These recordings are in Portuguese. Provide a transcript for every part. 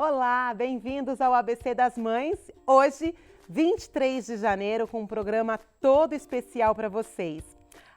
Olá, bem-vindos ao ABC das Mães. Hoje, 23 de janeiro, com um programa todo especial para vocês.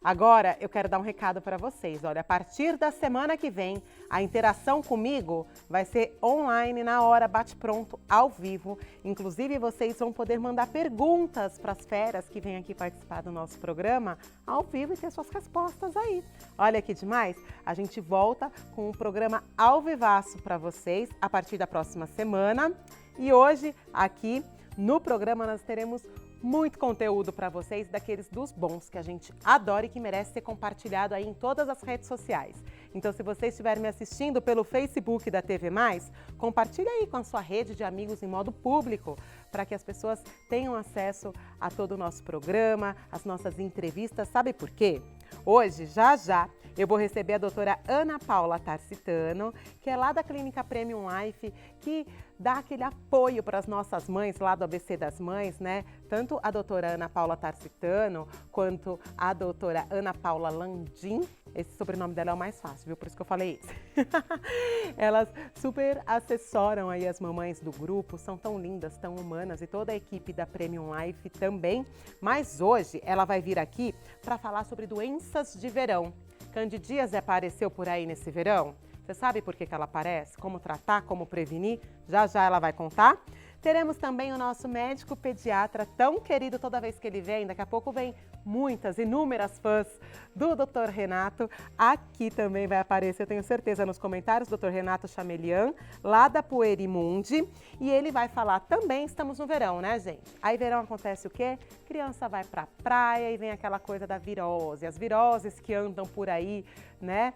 Agora, eu quero dar um recado para vocês. Olha, a partir da semana que vem, a interação comigo vai ser online, na hora, bate-pronto, ao vivo. Inclusive, vocês vão poder mandar perguntas para as feras que vêm aqui participar do nosso programa ao vivo e ter suas respostas aí. Olha que demais! A gente volta com um programa ao vivaço para vocês a partir da próxima semana. E hoje, aqui no programa, nós teremos muito conteúdo para vocês, daqueles dos bons que a gente adora e que merece ser compartilhado aí em todas as redes sociais. Então, se você estiver me assistindo pelo Facebook da TV Mais, compartilhe aí com a sua rede de amigos em modo público, para que as pessoas tenham acesso a todo o nosso programa, as nossas entrevistas. Sabe por quê? Hoje, já, eu vou receber a doutora Ana Paula Tarsitano, que é lá da Clínica Premium Life, que dá aquele apoio para as nossas mães lá do ABC das Mães, né? Tanto a doutora Ana Paula Tarsitano, quanto a doutora Ana Paula Landim. Esse sobrenome dela é o mais fácil, viu? Por isso que eu falei isso. Elas super assessoram aí as mamães do grupo, são tão lindas, tão humanas, e toda a equipe da Premium Life também. Mas hoje ela vai vir aqui para falar sobre doenças de verão. Candidíase apareceu por aí nesse verão? Você sabe por que ela aparece? Como tratar, como prevenir? Já ela vai contar. Teremos também o nosso médico pediatra, tão querido toda vez que ele vem. Daqui a pouco vem inúmeras fãs do Dr. Renato. Aqui também vai aparecer, eu tenho certeza, nos comentários, Dr. Renato Chamelian, lá da Puerimundi. E ele vai falar também, estamos no verão, né, gente? Aí verão acontece o quê? Criança vai pra praia e vem aquela coisa da virose. As viroses que andam por aí, né?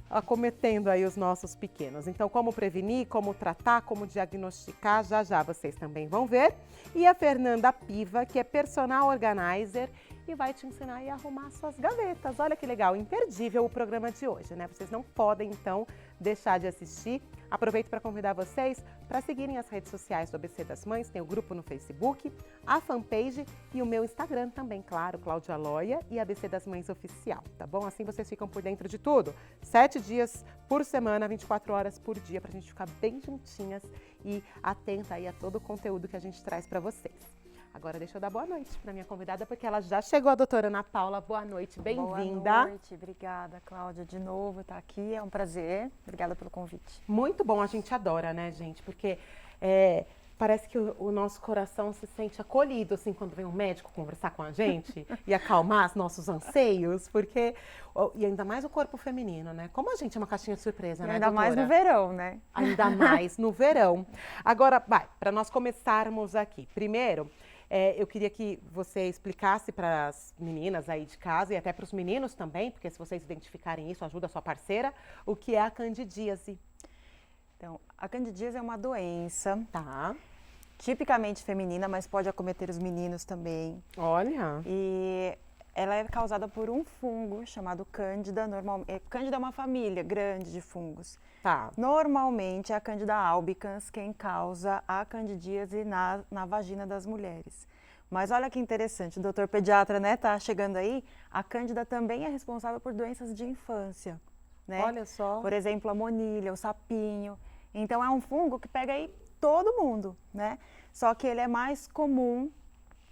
Acometendo aí os nossos pequenos. Então, como prevenir, como tratar, como diagnosticar, já vocês também vão ver. E a Fernanda Piva, que é personal organizer e vai te ensinar a arrumar suas gavetas. Olha que legal, imperdível o programa de hoje, né? Vocês não podem, então, deixar de assistir. Aproveito para convidar vocês para seguirem as redes sociais do ABC das Mães. Tem o grupo no Facebook, a fanpage e o meu Instagram também, claro, Cláudia Loia e ABC das Mães Oficial, tá bom? Assim vocês ficam por dentro de tudo. 7 dias por semana, 24 horas por dia, para a gente ficar bem juntinhas e atenta aí a todo o conteúdo que a gente traz para vocês. Agora deixa eu dar boa noite para minha convidada, porque ela já chegou, a doutora Ana Paula. Boa noite, bem-vinda. Boa noite, obrigada, Cláudia, de novo estar aqui, é um prazer. Obrigada pelo convite. Muito bom, a gente adora, né, gente? Porque parece que o nosso coração se sente acolhido, assim, quando vem um médico conversar com a gente e acalmar os nossos anseios, porque... E ainda mais o corpo feminino, né? Como a gente é uma caixinha de surpresa, né, ainda doutora? mais no verão, né? Ainda mais no verão. Agora, para nós começarmos aqui. Primeiro, eu queria que você explicasse para as meninas aí de casa e até para os meninos também, porque se vocês identificarem isso, ajuda a sua parceira, o que é a candidíase. Então, a candidíase é uma doença, Tá. tipicamente feminina, mas pode acometer os meninos também. Olha. E ela é causada por um fungo chamado Cândida. Cândida é uma família grande de fungos. Tá. Normalmente é a Cândida albicans quem causa a candidíase na vagina das mulheres. Mas olha que interessante, o doutor pediatra, né, tá chegando aí. A Cândida também é responsável por doenças de infância, né? Olha só. Por exemplo, a monilha, o sapinho. Então é um fungo que pega aí todo mundo, né? Só que ele é mais comum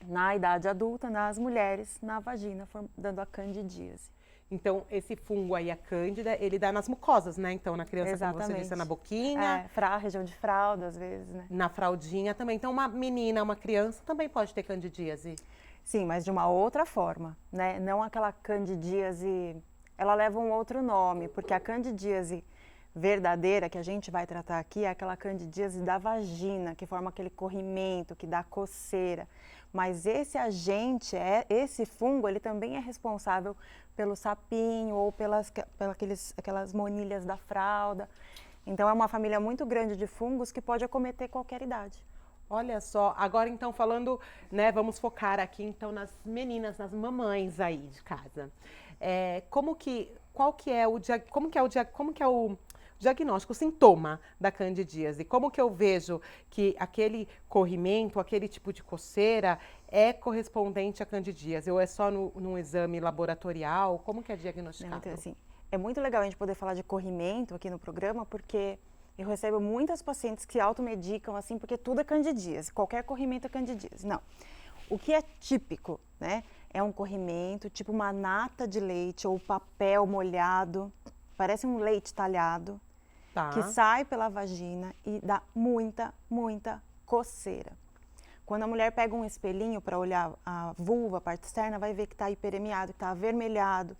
na idade adulta, nas mulheres, na vagina, dando a candidíase. Então, esse fungo aí, a cândida, ele dá nas mucosas, né? Então, na criança, Exatamente. como você disse, na boquinha. Região de fralda, às vezes, né? Na fraldinha também. Então, uma menina, uma criança também pode ter candidíase. Sim, mas de uma outra forma, né? Não aquela candidíase... Ela leva um outro nome, porque a candidíase verdadeira que a gente vai tratar aqui é aquela candidíase da vagina, que forma aquele corrimento, que dá coceira. Mas esse agente, esse fungo, ele também é responsável pelo sapinho ou pelas aquelas monilhas da fralda. Então é uma família muito grande de fungos que pode acometer qualquer idade. Olha só, agora então falando, né, vamos focar aqui então nas meninas, nas mamães aí de casa. Como que é o diagnóstico, o sintoma da candidíase? Como que eu vejo que aquele corrimento, aquele tipo de coceira é correspondente à candidíase? Ou é só num exame laboratorial? Como que é diagnosticado? Então, assim, é muito legal a gente poder falar de corrimento aqui no programa, porque Eu recebo muitas pacientes que automedicam assim, porque tudo é candidíase, qualquer corrimento é candidíase. Não. O que é típico, né? É um corrimento, tipo uma nata de leite ou papel molhado, parece um leite talhado, que sai pela vagina e dá muita, muita coceira. Quando a mulher pega um espelhinho para olhar a vulva, a parte externa, vai ver que está hiperemiado, que está avermelhado.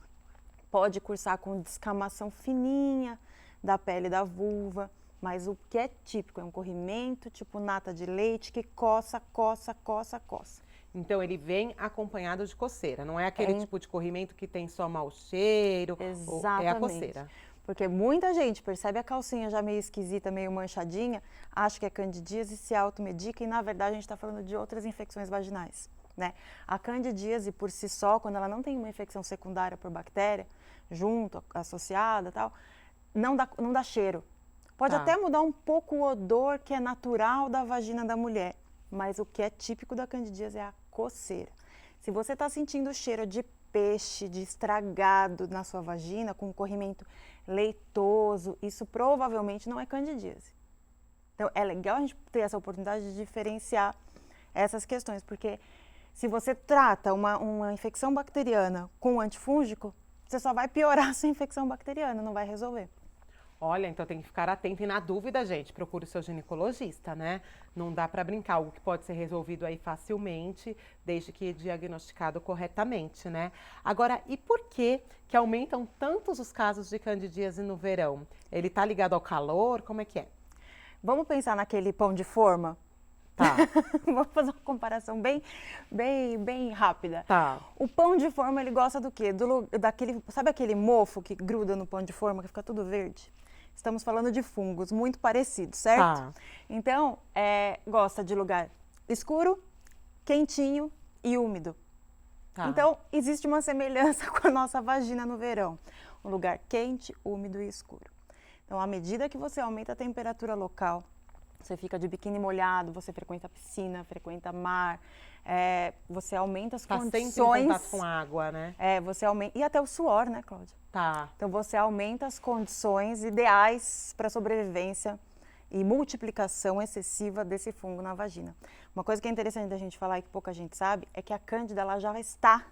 Pode cursar com descamação fininha da pele da vulva, mas o que é típico é um corrimento tipo nata de leite que coça, coça, coça, coça. Então ele vem acompanhado de coceira, não é aquele tipo de corrimento que tem só mau cheiro, Exatamente. É a coceira. Porque muita gente percebe a calcinha já meio esquisita, meio manchadinha, acha que é candidíase, se automedica e na verdade a gente está falando de outras infecções vaginais, né? A candidíase por si só, quando ela não tem uma infecção secundária por bactéria, junto, associada e tal, não dá cheiro. Pode até mudar um pouco o odor que é natural da vagina da mulher, mas o que é típico da candidíase é a coceira. Se você está sentindo o cheiro de peixe, de estragado na sua vagina, com um corrimento leitoso, isso provavelmente não é candidíase. Então, é legal a gente ter essa oportunidade de diferenciar essas questões, porque se você trata uma infecção bacteriana com antifúngico, você só vai piorar essa infecção bacteriana, não vai resolver. Olha, então tem que ficar atento e na dúvida, gente, procure o seu ginecologista, né? Não dá para brincar, algo que pode ser resolvido aí facilmente, desde que diagnosticado corretamente, né? Agora, e por que aumentam tantos os casos de candidíase no verão? Ele tá ligado ao calor? Como é que é? Vamos pensar naquele pão de forma? Tá. Vamos fazer uma comparação bem rápida. Tá. O pão de forma, ele gosta do quê? Sabe aquele mofo que gruda no pão de forma, que fica tudo verde? Estamos falando de fungos muito parecidos, certo? Tá. Então, gosta de lugar escuro, quentinho e úmido. Tá. Então, existe uma semelhança com a nossa vagina no verão. Um lugar quente, úmido e escuro. Então, à medida que você aumenta a temperatura local, você fica de biquíni molhado, você frequenta piscina, frequenta mar, você aumenta as condições... Tá sempre em contato com a água, né? Você aumenta... E até o suor, né, Cláudia? Tá. Então, você aumenta as condições ideais para sobrevivência e multiplicação excessiva desse fungo na vagina. Uma coisa que é interessante da gente falar e que pouca gente sabe é que a cândida ela já está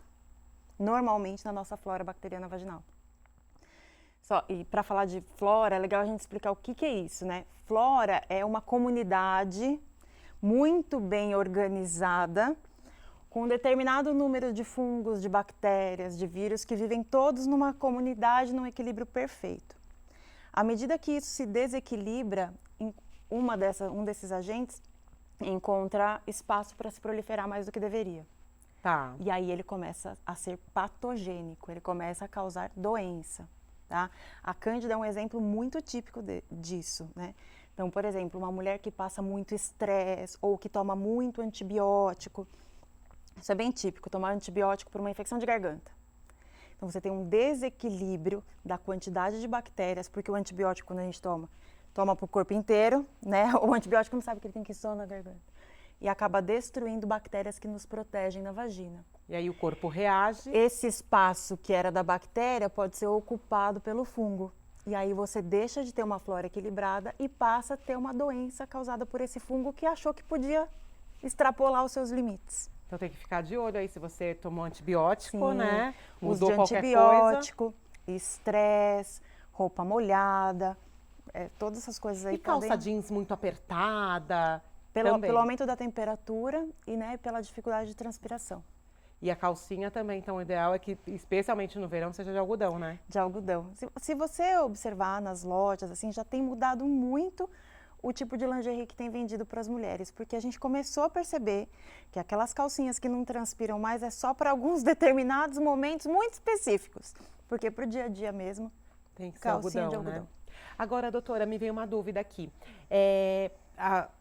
normalmente na nossa flora bacteriana vaginal. E para falar de flora, é legal a gente explicar o que é isso, né? Flora é uma comunidade muito bem organizada, com um determinado número de fungos, de bactérias, de vírus, que vivem todos numa comunidade, num equilíbrio perfeito. À medida que isso se desequilibra, um desses agentes encontra espaço para se proliferar mais do que deveria. Tá. E aí ele começa a ser patogênico, ele começa a causar doença. Tá? A cândida é um exemplo muito típico disso, né? Então, por exemplo, uma mulher que passa muito estresse ou que toma muito antibiótico, isso é bem típico, tomar antibiótico por uma infecção de garganta. Então, você tem um desequilíbrio da quantidade de bactérias, porque o antibiótico, quando a gente toma para o corpo inteiro, né? O antibiótico não sabe que ele tem que ir só na garganta. E acaba destruindo bactérias que nos protegem na vagina. E aí o corpo reage. Esse espaço que era da bactéria pode ser ocupado pelo fungo. E aí você deixa de ter uma flora equilibrada e passa a ter uma doença causada por esse fungo que achou que podia extrapolar os seus limites. Então tem que ficar de olho aí se você tomou antibiótico, Sim, né? Uso de qualquer antibiótico, estresse, roupa molhada, todas essas coisas aí. E calça jeans muito apertada? Pelo aumento da temperatura e pela dificuldade de transpiração. E a calcinha também, então o ideal é que, especialmente no verão, seja de algodão, né? De algodão. Se você observar nas lojas, assim, já tem mudado muito o tipo de lingerie que tem vendido para as mulheres, porque a gente começou a perceber que aquelas calcinhas que não transpiram mais é só para alguns determinados momentos muito específicos, porque para o dia a dia mesmo, tem que ser calcinha algodão, de algodão. Né? Agora, doutora, me veio uma dúvida aqui.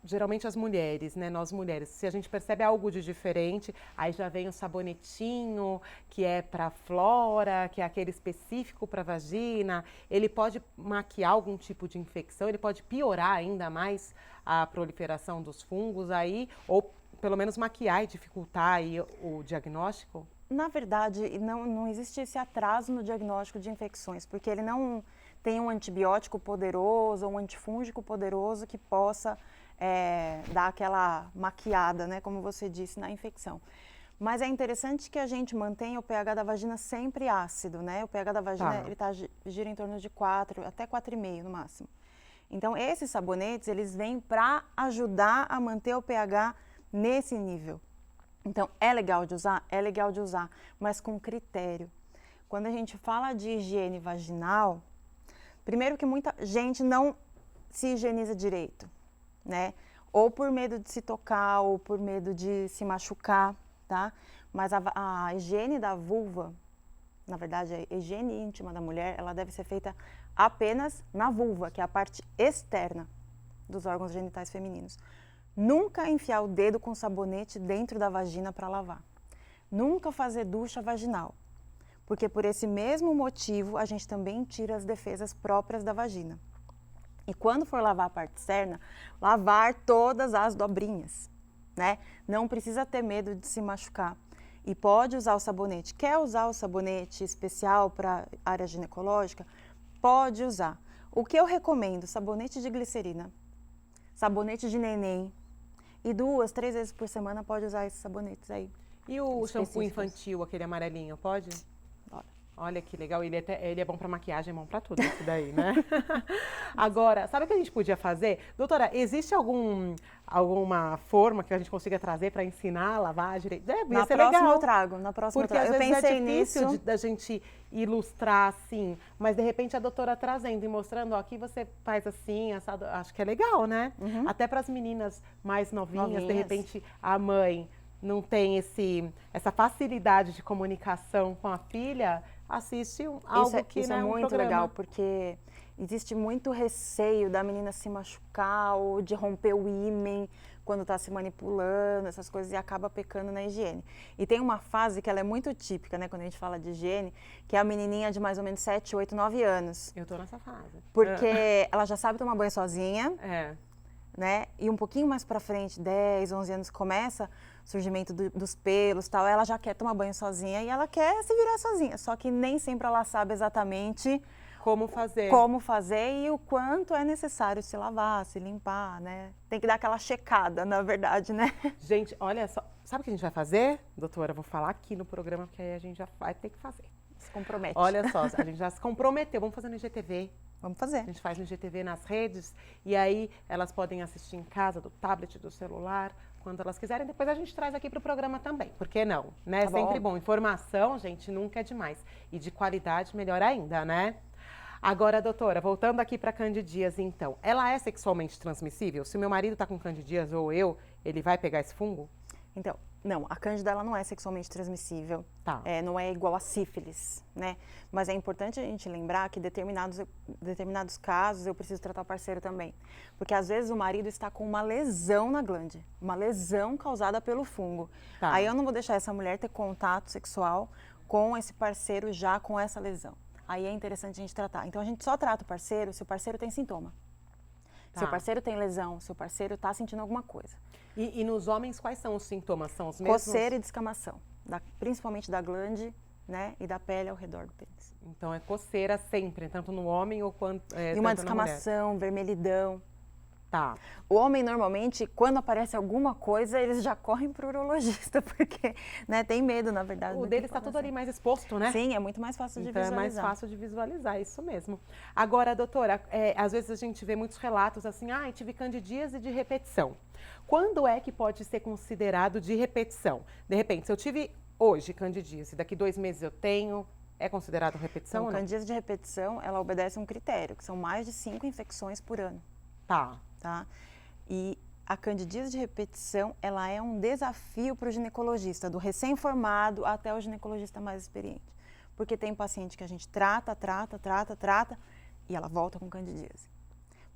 Geralmente as mulheres, né, nós mulheres, se a gente percebe algo de diferente, aí já vem o sabonetinho, que é para flora, que é aquele específico para vagina, ele pode maquiar algum tipo de infecção, ele pode piorar ainda mais a proliferação dos fungos aí, ou pelo menos maquiar e dificultar aí o diagnóstico? Na verdade, não existe esse atraso no diagnóstico de infecções, porque ele não tem um antibiótico poderoso, um antifúngico poderoso que possa dar aquela maquiada, né, como você disse, na infecção. Mas é interessante que a gente mantenha o pH da vagina sempre ácido, né? O pH da vagina, ele gira em torno de 4, até 4,5 no máximo. Então, esses sabonetes, eles vêm para ajudar a manter o pH nesse nível. Então, é legal de usar? É legal de usar, mas com critério. Quando a gente fala de higiene vaginal, primeiro que muita gente não se higieniza direito, né? Ou por medo de se tocar, ou por medo de se machucar, tá? Mas a higiene da vulva, na verdade, a higiene íntima da mulher, ela deve ser feita apenas na vulva, que é a parte externa dos órgãos genitais femininos. Nunca enfiar o dedo com sabonete dentro da vagina para lavar. Nunca fazer ducha vaginal, porque por esse mesmo motivo a gente também tira as defesas próprias da vagina. E quando for lavar a parte externa, lavar todas as dobrinhas, né? Não precisa ter medo de se machucar. E pode usar o sabonete. Quer usar o sabonete especial para área ginecológica? Pode usar. O que eu recomendo? Sabonete de glicerina, sabonete de neném. E 2, 3 vezes por semana pode usar esses sabonetes aí. E o shampoo infantil, aquele amarelinho, pode? Pode. Olha que legal, ele é bom para maquiagem, é bom para tudo isso daí, né? Agora, sabe o que a gente podia fazer? Doutora, existe alguma forma que a gente consiga trazer para ensinar a lavar direito? Na próxima eu trago, na próxima porque às eu vezes pensei é difícil nisso. da gente ilustrar assim, mas de repente a doutora trazendo e mostrando, ó, aqui você faz assim, assado, acho que é legal, né? Uhum. Até para as meninas mais novinhas, de repente a mãe não tem essa facilidade de comunicação com a filha, assiste algo que isso não é um muito programa. legal, porque existe muito receio da menina se machucar ou de romper o ímen quando está se manipulando, essas coisas, e acaba pecando na higiene. E tem uma fase que ela é muito típica, né, quando a gente fala de higiene, que é a menininha de mais ou menos 7, 8, 9 anos. Eu tô nessa fase. Porque ela já sabe tomar banho sozinha, É. né? E um pouquinho mais pra frente, 10, 11 anos, começa o surgimento dos pelos, tal, ela já quer tomar banho sozinha e ela quer se virar sozinha. Só que nem sempre ela sabe exatamente Como fazer e o quanto é necessário se lavar, se limpar, né? Tem que dar aquela checada, na verdade, né? Gente, olha só, sabe o que a gente vai fazer? Doutora, eu vou falar aqui no programa, porque aí a gente já vai ter que fazer. Se compromete. Olha só, a gente já se comprometeu, vamos fazer no IGTV. Vamos fazer. A gente faz no IGTV nas redes e aí elas podem assistir em casa, do tablet, do celular, quando elas quiserem. Depois a gente traz aqui para o programa também, por que não? Né? Tá Sempre bom. Informação, gente, nunca é demais. E de qualidade, melhor ainda, né? Agora, doutora, voltando aqui para candidíase, então. Ela é sexualmente transmissível? Se o meu marido está com candidíase ou eu, ele vai pegar esse fungo? Então, não, a cândida ela não é sexualmente transmissível, Tá. Não é igual a sífilis, né? Mas é importante a gente lembrar que determinados casos eu preciso tratar o parceiro também. Porque às vezes o marido está com uma lesão na glande, uma lesão causada pelo fungo. Tá. Aí eu não vou deixar essa mulher ter contato sexual com esse parceiro já com essa lesão. Aí é interessante a gente tratar. Então a gente só trata o parceiro se o parceiro tem sintoma. Tá. Se o parceiro tem lesão, se o parceiro está sentindo alguma coisa. E nos homens, quais são os sintomas? São os mesmos? Coceira e descamação, principalmente da glande, né, e da pele ao redor do pênis. Então é coceira sempre, tanto no homem ou quanto E uma descamação, vermelhidão. Tá. O homem, normalmente, quando aparece alguma coisa, eles já correm para o urologista, porque né, tem medo, na verdade. O dele está tudo ali mais exposto, né? Sim, é muito mais fácil de então visualizar. É mais fácil de visualizar, isso mesmo. Agora, doutora, às vezes a gente vê muitos relatos assim, tive candidíase de repetição. Quando é que pode ser considerado de repetição? De repente, se eu tive hoje candidíase, daqui 2 meses eu tenho, é considerado repetição ou não? Candidíase de repetição, ela obedece a um critério, que são mais de 5 infecções por ano. Tá? E a candidíase de repetição, ela é um desafio para o ginecologista, do recém-formado até o ginecologista mais experiente. Porque tem paciente que a gente trata, e ela volta com candidíase.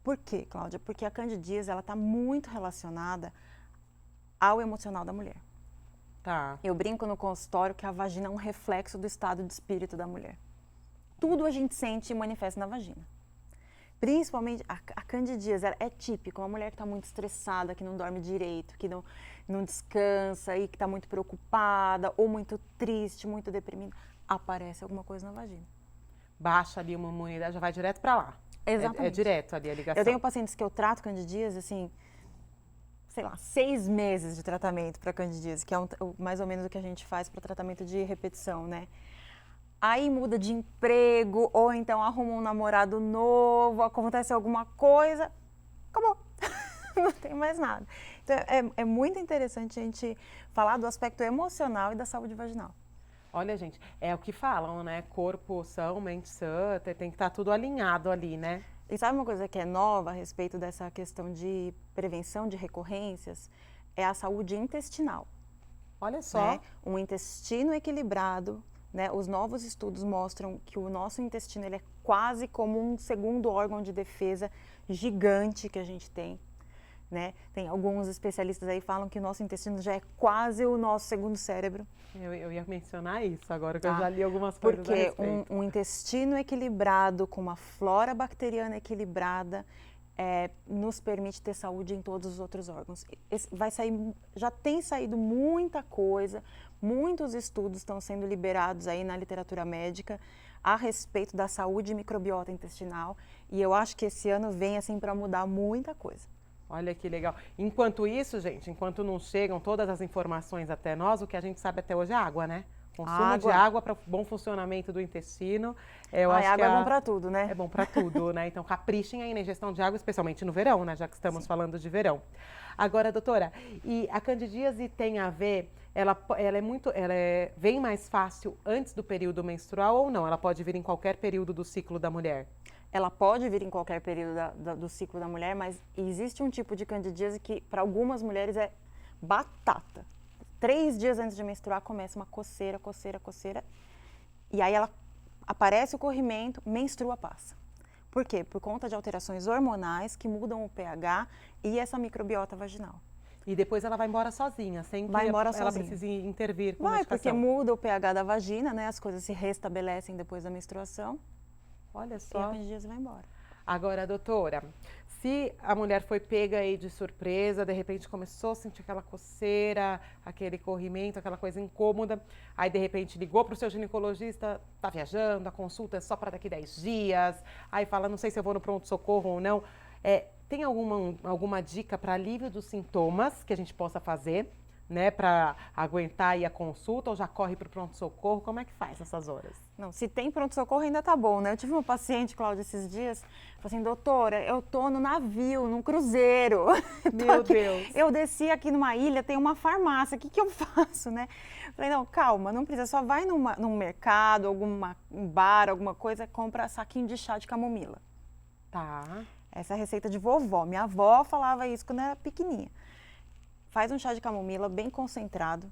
Por quê, Cláudia? Porque a candidíase, ela está muito relacionada ao emocional da mulher. Tá. Eu brinco no consultório que a vagina é um reflexo do estado de espírito da mulher. Tudo a gente sente e manifesta na vagina. Principalmente a candidíase é típico, uma mulher que está muito estressada, que não dorme direito, que não descansa e que está muito preocupada ou muito triste, muito deprimida, aparece alguma coisa na vagina. baixa ali uma imunidade, já vai direto para lá. Exatamente. É direto ali a ligação. Eu tenho pacientes que eu trato candidíase, assim, sei lá, 6 meses de tratamento para candidíase, que é mais ou menos o que a gente faz para tratamento de repetição, né? Aí muda de emprego, ou então arruma um namorado novo, acontece alguma coisa, acabou. Não tem mais nada. Então, é muito interessante a gente falar do aspecto emocional e da saúde vaginal. Olha, gente, é o que falam, né? Corpo são, mente sã, tem que estar tudo alinhado ali, né? E sabe uma coisa que é nova a respeito dessa questão de prevenção de recorrências? É a saúde intestinal. Olha só. Né? Um intestino equilibrado, né? Os novos estudos mostram que o nosso intestino ele é quase como um segundo órgão de defesa gigante que a gente tem. Né? Tem alguns especialistas aí que falam que o nosso intestino já é quase o nosso segundo cérebro. Eu ia mencionar isso agora, que eu já li algumas coisas a Porque respeito. um intestino equilibrado, com uma flora bacteriana equilibrada, nos permite ter saúde em todos os outros órgãos. Já tem saído muita coisa, muitos estudos estão sendo liberados aí na literatura médica a respeito da saúde microbiota intestinal, e eu acho que esse ano vem assim para mudar muita coisa. Olha que legal. Enquanto isso, gente, enquanto não chegam todas as informações até nós, o que a gente sabe até hoje é água, né? Consumo de água para o bom funcionamento do intestino. Eu acho água que é bom para tudo, né? É bom para tudo, né? Então, caprichem aí na ingestão de água, especialmente no verão, né? Já que estamos falando de verão. Agora, doutora, e a candidíase tem a ver, vem mais fácil antes do período menstrual ou não? Ela pode vir em qualquer período do ciclo da mulher? Ela pode vir em qualquer período do ciclo da mulher, mas existe um tipo de candidíase que para algumas mulheres é batata. 3 dias antes de menstruar começa uma coceira, e aí aparece o corrimento, menstrua, passa. Por quê? Por conta de alterações hormonais que mudam o pH e essa microbiota vaginal. E depois ela vai embora sozinha, sem que ela precise intervir com medicação. Porque muda o pH da vagina, né? As coisas se restabelecem depois da menstruação. Olha só. E a candidíase vai embora. Agora, doutora, se a mulher foi pega aí de surpresa, de repente começou a sentir aquela coceira, aquele corrimento, aquela coisa incômoda, aí de repente ligou para o seu ginecologista, tá viajando, a consulta é só para daqui 10 dias, aí fala, não sei se eu vou no pronto-socorro ou não. Tem alguma dica para alívio dos sintomas que a gente possa fazer, né, para aguentar aí a consulta, ou já corre para o pronto-socorro? Como é que faz nessas horas? Não, se tem pronto-socorro ainda tá bom, né? Eu tive uma paciente, Cláudia, esses dias, falou assim, doutora, eu tô no navio, num cruzeiro. Meu Deus! Eu desci aqui numa ilha, tem uma farmácia, o que eu faço, né? Falei, não, calma, não precisa, só vai num mercado, um bar, alguma coisa, compra saquinho de chá de camomila. Tá. Essa é a receita de vovó. Minha avó falava isso quando era pequenininha. Faz um chá de camomila bem concentrado,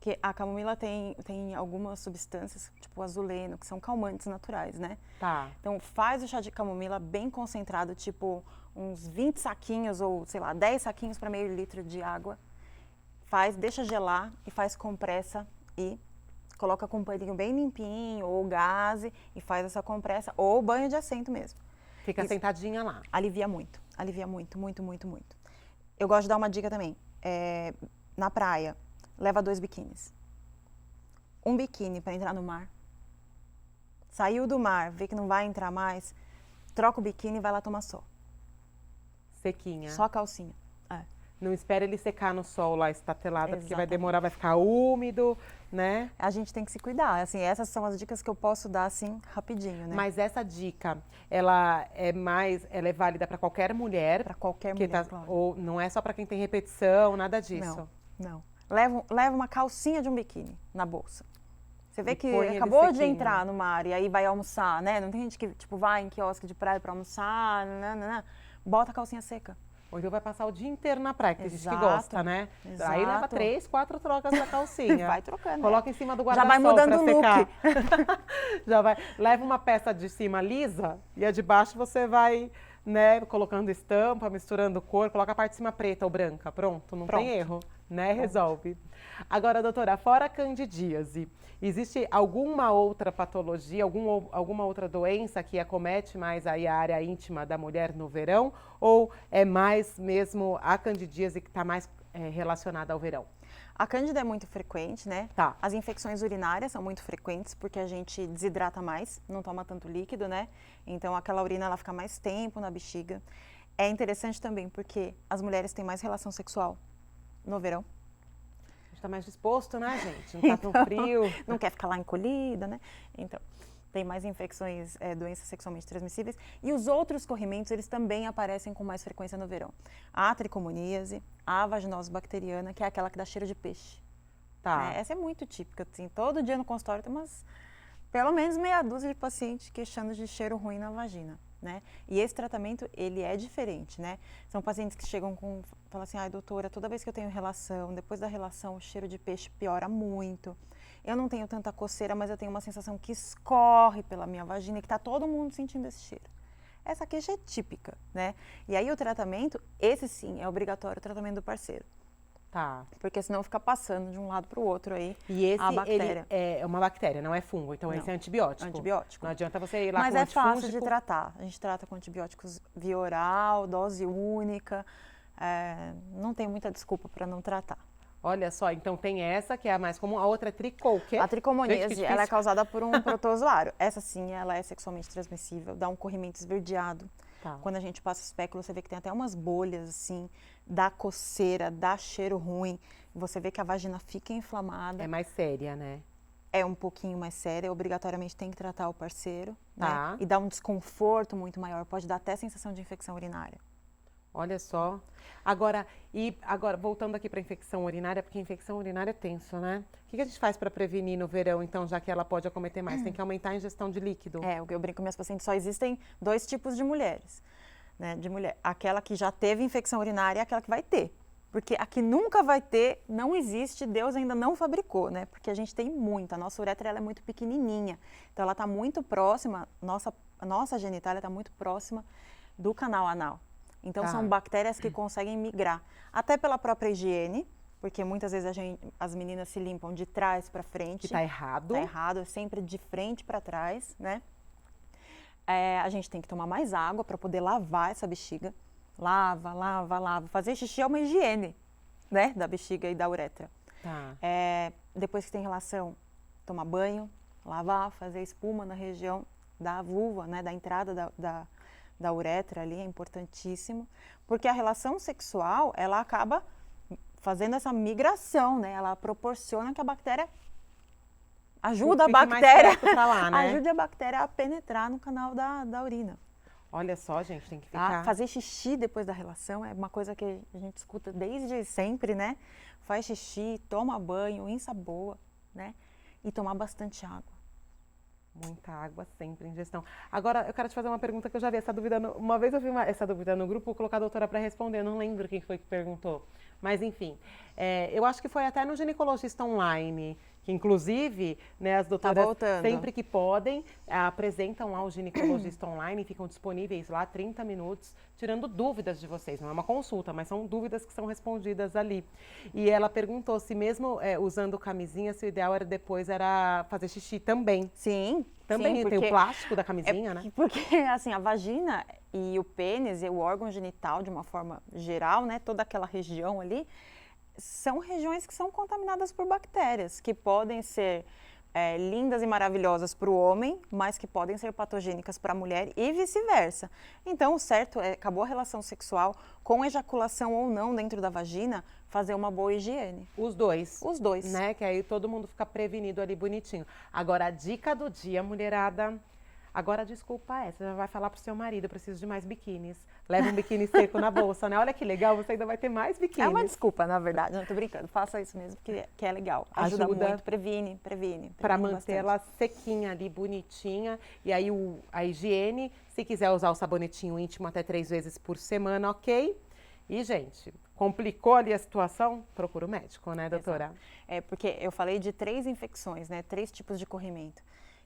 que a camomila tem algumas substâncias, tipo azuleno, que são calmantes naturais, né? Tá. Então, faz o chá de camomila bem concentrado, tipo uns 20 saquinhos ou, sei lá, 10 saquinhos para meio litro de água. Deixa gelar e faz compressa e coloca com um paninho bem limpinho ou gaze e faz essa compressa ou banho de assento mesmo. Fica sentadinha lá. Alivia muito, muito, muito, muito. Eu gosto de dar uma dica também. Na praia, leva 2 biquínis. Um biquíni para entrar no mar. Saiu do mar, vê que não vai entrar mais, troca o biquíni e vai lá tomar sol. Sequinha. Só a calcinha. Não espera ele secar no sol lá, estatelada, Exatamente. porque vai demorar, vai ficar úmido, né? A gente tem que se cuidar. Assim, essas são as dicas que eu posso dar, assim, rapidinho, né? Mas essa dica, ela é válida para qualquer mulher? Para qualquer mulher, claro. Ou não é só para quem tem repetição, nada disso? Não. Leva uma calcinha de um biquíni na bolsa. Você vê que acabou de entrar no mar e aí vai almoçar, né? Não tem gente que, tipo, vai em quiosque de praia para almoçar, bota a calcinha seca. Ou então vai passar o dia inteiro na praia, que tem gente que Exato, gosta, né? exato. Aí leva 3, 4 trocas da calcinha. Vai trocando. Coloca em cima do Já guarda-sol vai mudando o secar. look. Já vai. Leva uma peça de cima lisa e a de baixo você vai, né, colocando estampa, misturando cor, coloca a parte de cima preta ou branca. Pronto, não tem erro. né? Resolve. Agora, doutora, fora a candidíase, existe alguma outra patologia, alguma outra doença que acomete mais aí a área íntima da mulher no verão? Ou é mais mesmo a candidíase que está mais relacionada ao verão? A cândida é muito frequente, né? Tá. As infecções urinárias são muito frequentes porque a gente desidrata mais, não toma tanto líquido, né? Então aquela urina ela fica mais tempo na bexiga. É interessante também porque as mulheres têm mais relação sexual no verão. A gente está mais disposto, né, gente? Não está tão frio. Não quer ficar lá encolhida, né? Então, tem mais infecções, doenças sexualmente transmissíveis. E os outros corrimentos, eles também aparecem com mais frequência no verão. A tricomoníase, a vaginose bacteriana, que é aquela que dá cheiro de peixe. Tá. Essa é muito típica. Assim, todo dia no consultório tem pelo menos meia dúzia de pacientes queixando de cheiro ruim na vagina, né? E esse tratamento, ele é diferente, né? São pacientes que chegam falam assim, ai doutora, toda vez que eu tenho relação, depois da relação o cheiro de peixe piora muito. Eu não tenho tanta coceira, mas eu tenho uma sensação que escorre pela minha vagina e que está todo mundo sentindo esse cheiro. Essa queixa é típica, né? E aí o tratamento, esse sim, é obrigatório o tratamento do parceiro. Tá. Porque senão fica passando de um lado para o outro aí e esse, a bactéria. Ele é uma bactéria, não é fungo, então Não, esse é antibiótico. Antibiótico. Não adianta você ir lá Mas com é fácil de antifúngico. tratar. A gente trata com antibióticos via oral, dose única. Não tem muita desculpa para não tratar. Olha só, então tem essa que é a mais comum, a outra é tricol, que A tricomoníase, Gente, que ela é difícil. causada por um protozoário. Essa sim, ela é sexualmente transmissível, dá um corrimento esverdeado. Tá. Quando a gente passa espéculo, você vê que tem até umas bolhas, assim, dá coceira, dá cheiro ruim. Você vê que a vagina fica inflamada. É mais séria, né? É um pouquinho mais séria, obrigatoriamente tem que tratar o parceiro, Tá. né? E dá um desconforto muito maior, pode dar até sensação de infecção urinária. Olha só. Agora, voltando aqui para a infecção urinária, porque a infecção urinária é tenso, né? O que a gente faz para prevenir no verão, então, já que ela pode acometer mais? Tem que aumentar a ingestão de líquido. O que eu brinco com minhas pacientes, só existem 2 tipos de mulheres, né? De mulher, aquela que já teve infecção urinária e aquela que vai ter. Porque a que nunca vai ter, não existe, Deus ainda não fabricou, né? Porque a gente tem muita, a nossa uretra ela é muito pequenininha. Então ela está muito próxima, a nossa genitália está muito próxima do canal anal. Então Tá. são bactérias que conseguem migrar, até pela própria higiene, porque muitas vezes as meninas se limpam de trás para frente. Que tá errado. Tá errado, é sempre de frente para trás, né? A gente tem que tomar mais água para poder lavar essa bexiga. Lava. Fazer xixi é uma higiene, né? Da bexiga e da uretra. Tá. Depois que tem relação, tomar banho, lavar, fazer espuma na região da vulva, né? Da entrada da uretra ali, é importantíssimo. Porque a relação sexual, ela acaba fazendo essa migração, né? Ela proporciona que a bactéria ajuda a Fique mais bactéria, perto pra lá, né? ajude a bactéria a penetrar no canal da urina. Olha só, gente, tem que Tá? ficar... Fazer xixi depois da relação é uma coisa que a gente escuta desde sempre, né? Faz xixi, toma banho, ensaboa, né? E tomar bastante água. Muita água sempre, ingestão. Agora, eu quero te fazer uma pergunta que eu já vi essa dúvida. Uma vez eu vi essa dúvida no grupo, vou colocar a doutora para responder. Eu não lembro quem foi que perguntou. Mas, enfim, eu acho que foi até no ginecologista online, que inclusive, né, as doutoras voltando. sempre que podem, apresentam lá o ginecologista online, ficam disponíveis lá 30 minutos, tirando dúvidas de vocês. Não é uma consulta, mas são dúvidas que são respondidas ali. E ela perguntou se mesmo usando camisinha, se o ideal era depois fazer xixi também. Sim. Também sim, tem o plástico da camisinha, né? Porque, assim, a vagina e o pênis e o órgão genital, de uma forma geral, né? Toda aquela região ali, são regiões que são contaminadas por bactérias, que podem ser lindas e maravilhosas para o homem, mas que podem ser patogênicas para a mulher e vice-versa. Então, o certo é, acabou a relação sexual, com ejaculação ou não dentro da vagina, fazer uma boa higiene. Os dois. Os dois. Né? Que aí todo mundo fica prevenido ali bonitinho. Agora, a dica do dia, mulherada. Agora, desculpa você já vai falar pro seu marido, eu preciso de mais biquínis. Leva um biquíni seco na bolsa, né? Olha que legal, você ainda vai ter mais biquínis. É uma desculpa, na verdade, não tô brincando. Faça isso mesmo, que é legal. Ajuda muito, previne Para manter bastante. ela sequinha ali, bonitinha. E aí a higiene, se quiser usar o sabonetinho íntimo até 3 vezes por semana, ok? E, gente, complicou ali a situação? Procura o médico, né, doutora? Exato. Porque eu falei de 3 infecções, né? 3 tipos de corrimento.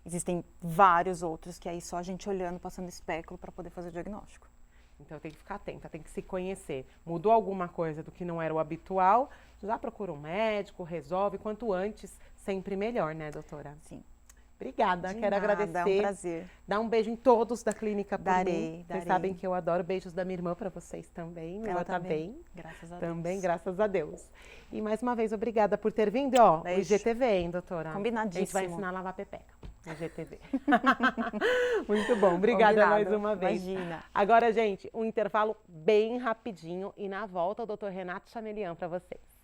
Existem vários outros que aí só a gente olhando, passando espéculo para poder fazer o diagnóstico. Então tem que ficar atenta, tem que se conhecer. Mudou alguma coisa do que não era o habitual, já procura um médico, resolve, quanto antes, sempre melhor, né, doutora? Sim. Obrigada, quero agradecer. É um prazer. Dá um beijo em todos da Clínica por mim. Vocês Darei. sabem que eu adoro beijos da minha irmã para vocês também. Minha irmã tá bem. Graças a Deus. Também, graças a Deus. E mais uma vez, obrigada por ter vindo. E, ó, o Beijo. IGTV, hein, doutora? Combinadíssimo. A gente vai ensinar a lavar pepeca. IGTV. Muito bom. Obrigada Combinado. mais uma vez. Imagina. Agora, gente, um intervalo bem rapidinho e na volta o doutor Renato Chamelian para vocês.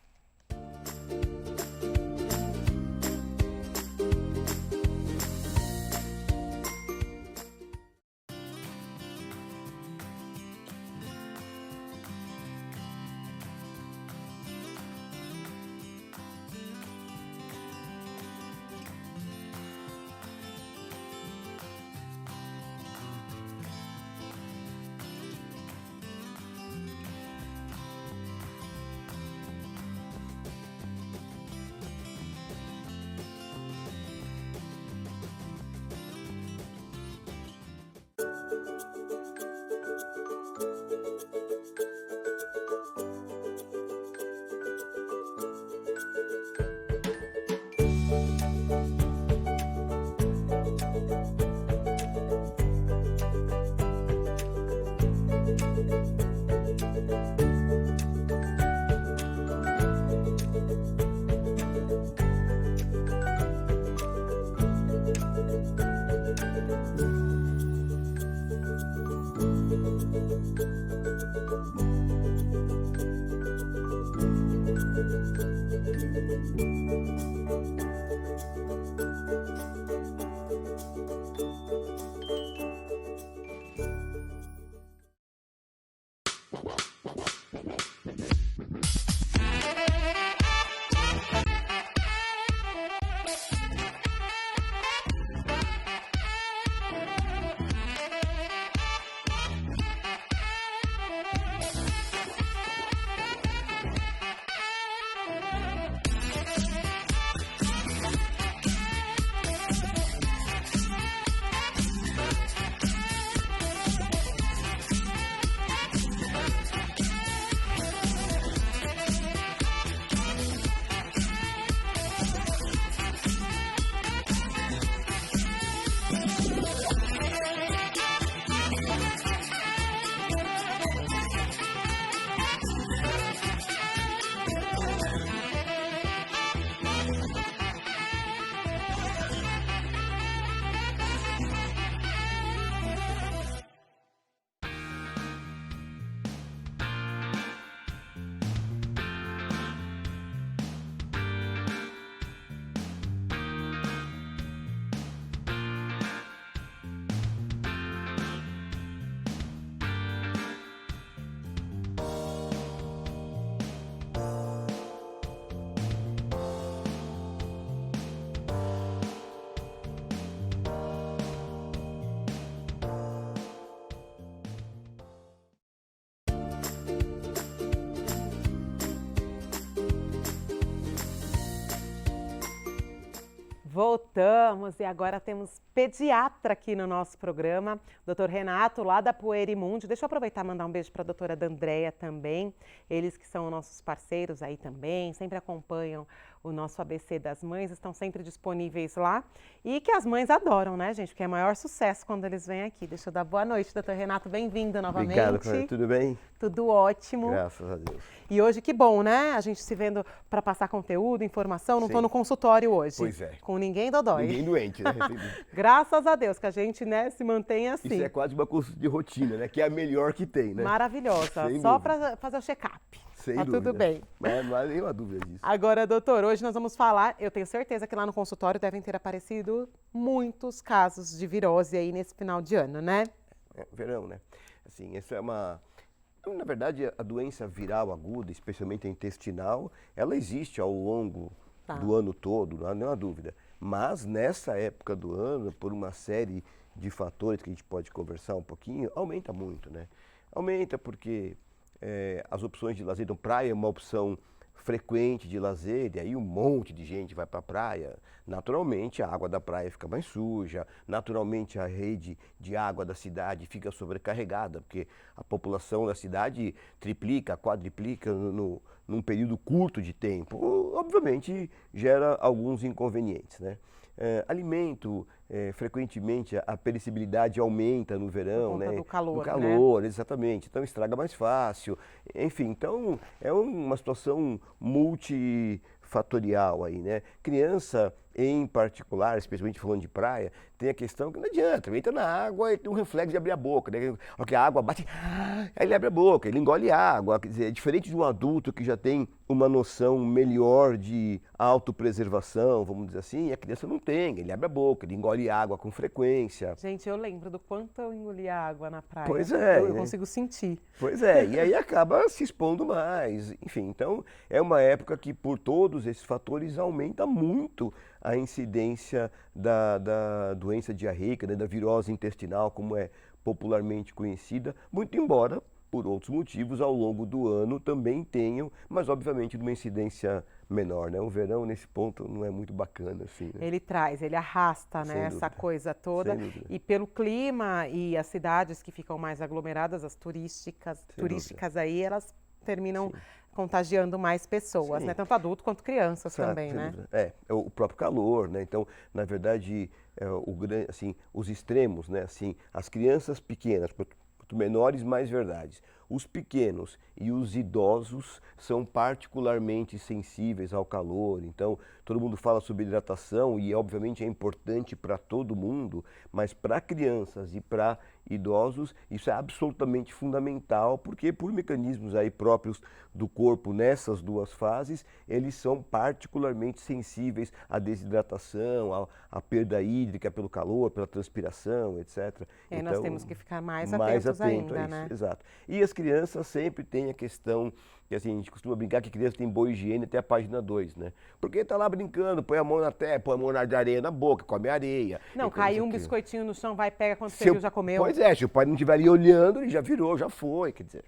Voltamos e agora temos pediatra aqui no nosso programa, Dr. Renato, lá da Puerimundi. Deixa eu aproveitar e mandar um beijo para a doutora Dandréia também, eles que são nossos parceiros aí também, sempre acompanham o nosso ABC das Mães, estão sempre disponíveis lá e que as mães adoram, né, gente? Porque é maior sucesso quando eles vêm aqui. Deixa eu dar boa noite, Dr. Renato, bem-vindo novamente. Obrigado, Cláudia. Tudo bem? Tudo ótimo. Graças a Deus. E hoje, que bom, né? A gente se vendo para passar conteúdo, informação. Não estou no consultório hoje. Pois é. Com ninguém dodói. Ninguém doente, né? Graças a Deus que a gente, né, se mantém assim. Isso é quase uma consulta de rotina, né? Que é a melhor que tem, né? Maravilhosa. Sem Só dúvida. para fazer o check-up. Sem Tá dúvida. tudo bem. Mas não há nenhuma dúvida disso. Agora, doutor, hoje nós vamos falar, eu tenho certeza que lá no consultório devem ter aparecido muitos casos de virose aí nesse final de ano, né? É, verão, né? Assim, essa é uma... Na verdade, a doença viral aguda, especialmente a intestinal, ela existe ao longo do ano todo, não há nenhuma dúvida. Mas nessa época do ano, por uma série de fatores que a gente pode conversar um pouquinho, aumenta muito, né? Aumenta porque as opções de lazer, então praia é uma opção frequente de lazer, e aí um monte de gente vai para a praia, naturalmente a água da praia fica mais suja, naturalmente a rede de água da cidade fica sobrecarregada, porque a população da cidade triplica, quadriplica num período curto de tempo. Obviamente gera alguns inconvenientes, né? Alimento, frequentemente a perecibilidade aumenta no verão, por conta né? do calor, do calor, né? Exatamente. Então estraga mais fácil. Enfim, então é uma situação multifatorial aí, né? Criança, em particular, especialmente falando de praia, tem a questão que não adianta, entra na água e tem um reflexo de abrir a boca, né? Porque a água bate, aí ele abre a boca, ele engole água. Quer dizer, é diferente de um adulto que já tem uma noção melhor de autopreservação, vamos dizer assim, a criança não tem, ele abre a boca, ele engole água com frequência. Gente, eu lembro do quanto eu engolia água na praia. Pois é, Eu né? consigo sentir. Pois é, e aí acaba se expondo mais. Enfim, então é uma época que por todos esses fatores aumenta muito a incidência da doença diarreica, né, da virose intestinal, como é popularmente conhecida, muito embora, por outros motivos, ao longo do ano também tenham, mas obviamente de uma incidência menor, né? O verão, nesse ponto, não é muito bacana, assim, né? Ele arrasta, né, Sem essa dúvida. coisa toda. Sem dúvida. E pelo clima e as cidades que ficam mais aglomeradas, as turísticas aí, elas terminam contagiando mais pessoas, Sim. né? Tanto adultos quanto crianças Sabe, também, sem né? dúvida. É o próprio calor, né? Então, na verdade, assim, os extremos, né? Assim, as crianças pequenas, quanto menores, mais verdades. Os pequenos e os idosos são particularmente sensíveis ao calor. Então, todo mundo fala sobre hidratação e, obviamente, é importante para todo mundo, mas para crianças e para idosos, isso é absolutamente fundamental, porque por mecanismos aí próprios do corpo nessas duas fases, eles são particularmente sensíveis à desidratação, à perda hídrica pelo calor, pela transpiração, etc. E aí nós temos que ficar mais mais atentos atento ainda, a isso, né? exato. E as crianças sempre têm a questão, que assim, a gente costuma brincar que criança tem boa higiene até a página 2, né? Porque tá lá brincando, põe a mão na terra, põe a mão de areia na boca, come areia. Não, caiu um biscoitinho no chão, vai, pega quando você Se viu, já comeu. Pois é, se o pai não estiver ali olhando, ele já virou, já foi, quer dizer.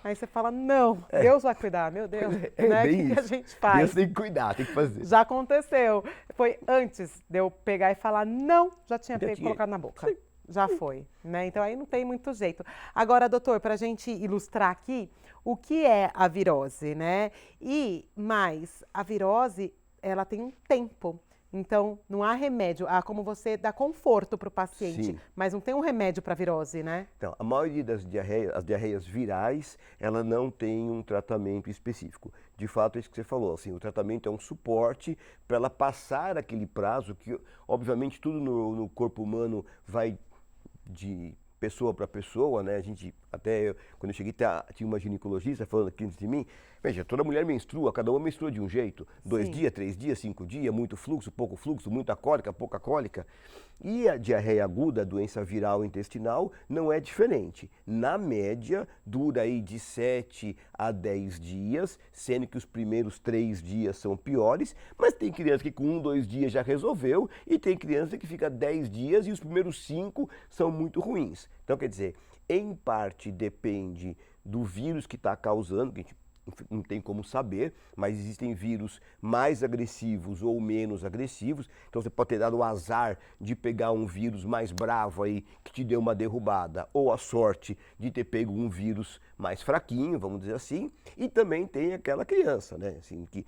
Aí você fala, não, Deus vai cuidar, meu Deus, né? bem O que a isso. gente faz? Deus tem que cuidar, tem que fazer. Já aconteceu. Foi antes de eu pegar e falar, não, já tinha Já pego e tinha. colocado na boca. Sim. Já foi, né? Então aí não tem muito jeito. Agora, doutor, para a gente ilustrar aqui, o que é a virose, né? E mais, a virose, ela tem um tempo. Então, não há remédio. Há como você dar conforto para o paciente, Sim. mas não tem um remédio para a virose, né? Então, a maioria das diarreias, as diarreias virais, ela não tem um tratamento específico. De fato, é isso que você falou, assim, o tratamento é um suporte para ela passar aquele prazo que, obviamente, tudo no corpo humano vai de pessoa para pessoa, né? A gente, quando eu cheguei, tinha uma ginecologista falando aqui antes de mim, veja, toda mulher menstrua, cada uma menstrua de um jeito, 2 dias, 3 dias, 5 dias, muito fluxo, pouco fluxo, muita cólica, pouca cólica. E a diarreia aguda, a doença viral intestinal, não é diferente. Na média, dura aí de 7 a 10 dias, sendo que os primeiros 3 dias são piores, mas tem criança que com 1, 2 dias já resolveu e tem criança que fica 10 dias e os primeiros 5 são muito ruins. Então, quer dizer, em parte depende do vírus que está causando, que a gente não tem como saber, mas existem vírus mais agressivos ou menos agressivos. Então você pode ter dado o azar de pegar um vírus mais bravo aí que te deu uma derrubada, ou a sorte de ter pego um vírus mais fraquinho, vamos dizer assim. E também tem aquela criança, né? Assim, que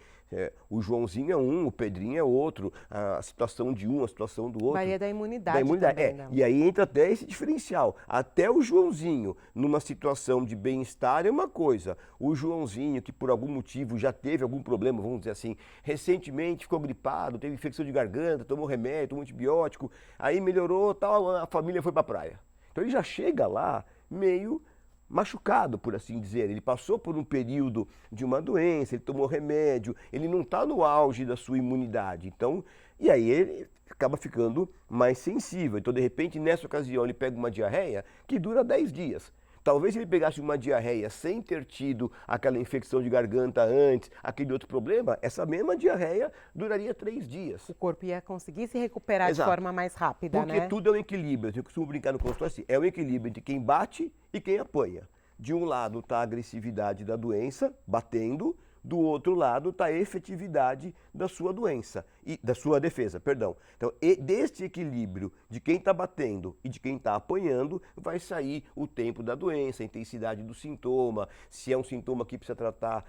o Joãozinho é um, o Pedrinho é outro, a situação de um, a situação do outro. Varia da imunidade. Da imunidade, também, né? E aí entra até esse diferencial. Até o Joãozinho, numa situação de bem-estar, é uma coisa. O Joãozinho, que por algum motivo já teve algum problema, vamos dizer assim, recentemente ficou gripado, teve infecção de garganta, tomou remédio, tomou antibiótico, aí melhorou, tal, a família foi para a praia. Então ele já chega lá meio machucado, por assim dizer. Ele passou por um período de uma doença, ele tomou remédio, ele não está no auge da sua imunidade. Então, e aí ele acaba ficando mais sensível. Então, de repente, nessa ocasião, ele pega uma diarreia que dura 10 dias. Talvez se ele pegasse uma diarreia sem ter tido aquela infecção de garganta antes, aquele outro problema, essa mesma diarreia duraria 3 dias. O corpo ia conseguir se recuperar Exato. de forma mais rápida, Porque né? tudo é um equilíbrio. Eu costumo brincar no consultório assim, é um equilíbrio entre quem bate e quem apanha. De um lado está a agressividade da doença, batendo, do outro lado está a efetividade da sua doença, e da sua defesa, perdão. Então, deste equilíbrio de quem está batendo e de quem está apanhando, vai sair o tempo da doença, a intensidade do sintoma, se é um sintoma que precisa tratar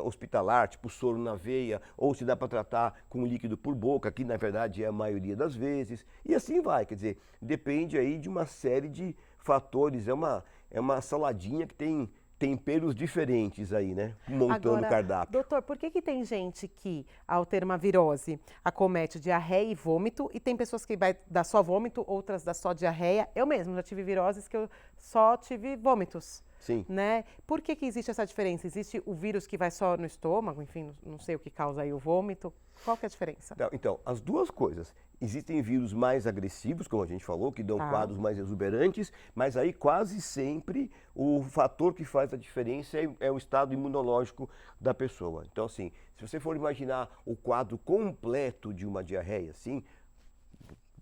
hospitalar, tipo soro na veia, ou se dá para tratar com líquido por boca, que na verdade é a maioria das vezes, e assim vai, quer dizer, depende aí de uma série de fatores, é uma saladinha que tem temperos diferentes aí, né? Montando o cardápio. Doutor, por que tem gente que, ao ter uma virose, acomete diarreia e vômito, e tem pessoas que vai dar só vômito, outras dá só diarreia? Eu mesmo já tive viroses que eu só tive vômitos. Sim. Né? Por que existe essa diferença? Existe o vírus que vai só no estômago, enfim, não sei o que causa aí o vômito. Qual que é a diferença? Então, as duas coisas. Existem vírus mais agressivos, como a gente falou, que dão quadros mais exuberantes, mas aí quase sempre o fator que faz a diferença é o estado imunológico da pessoa. Então, assim, se você for imaginar o quadro completo de uma diarreia, assim,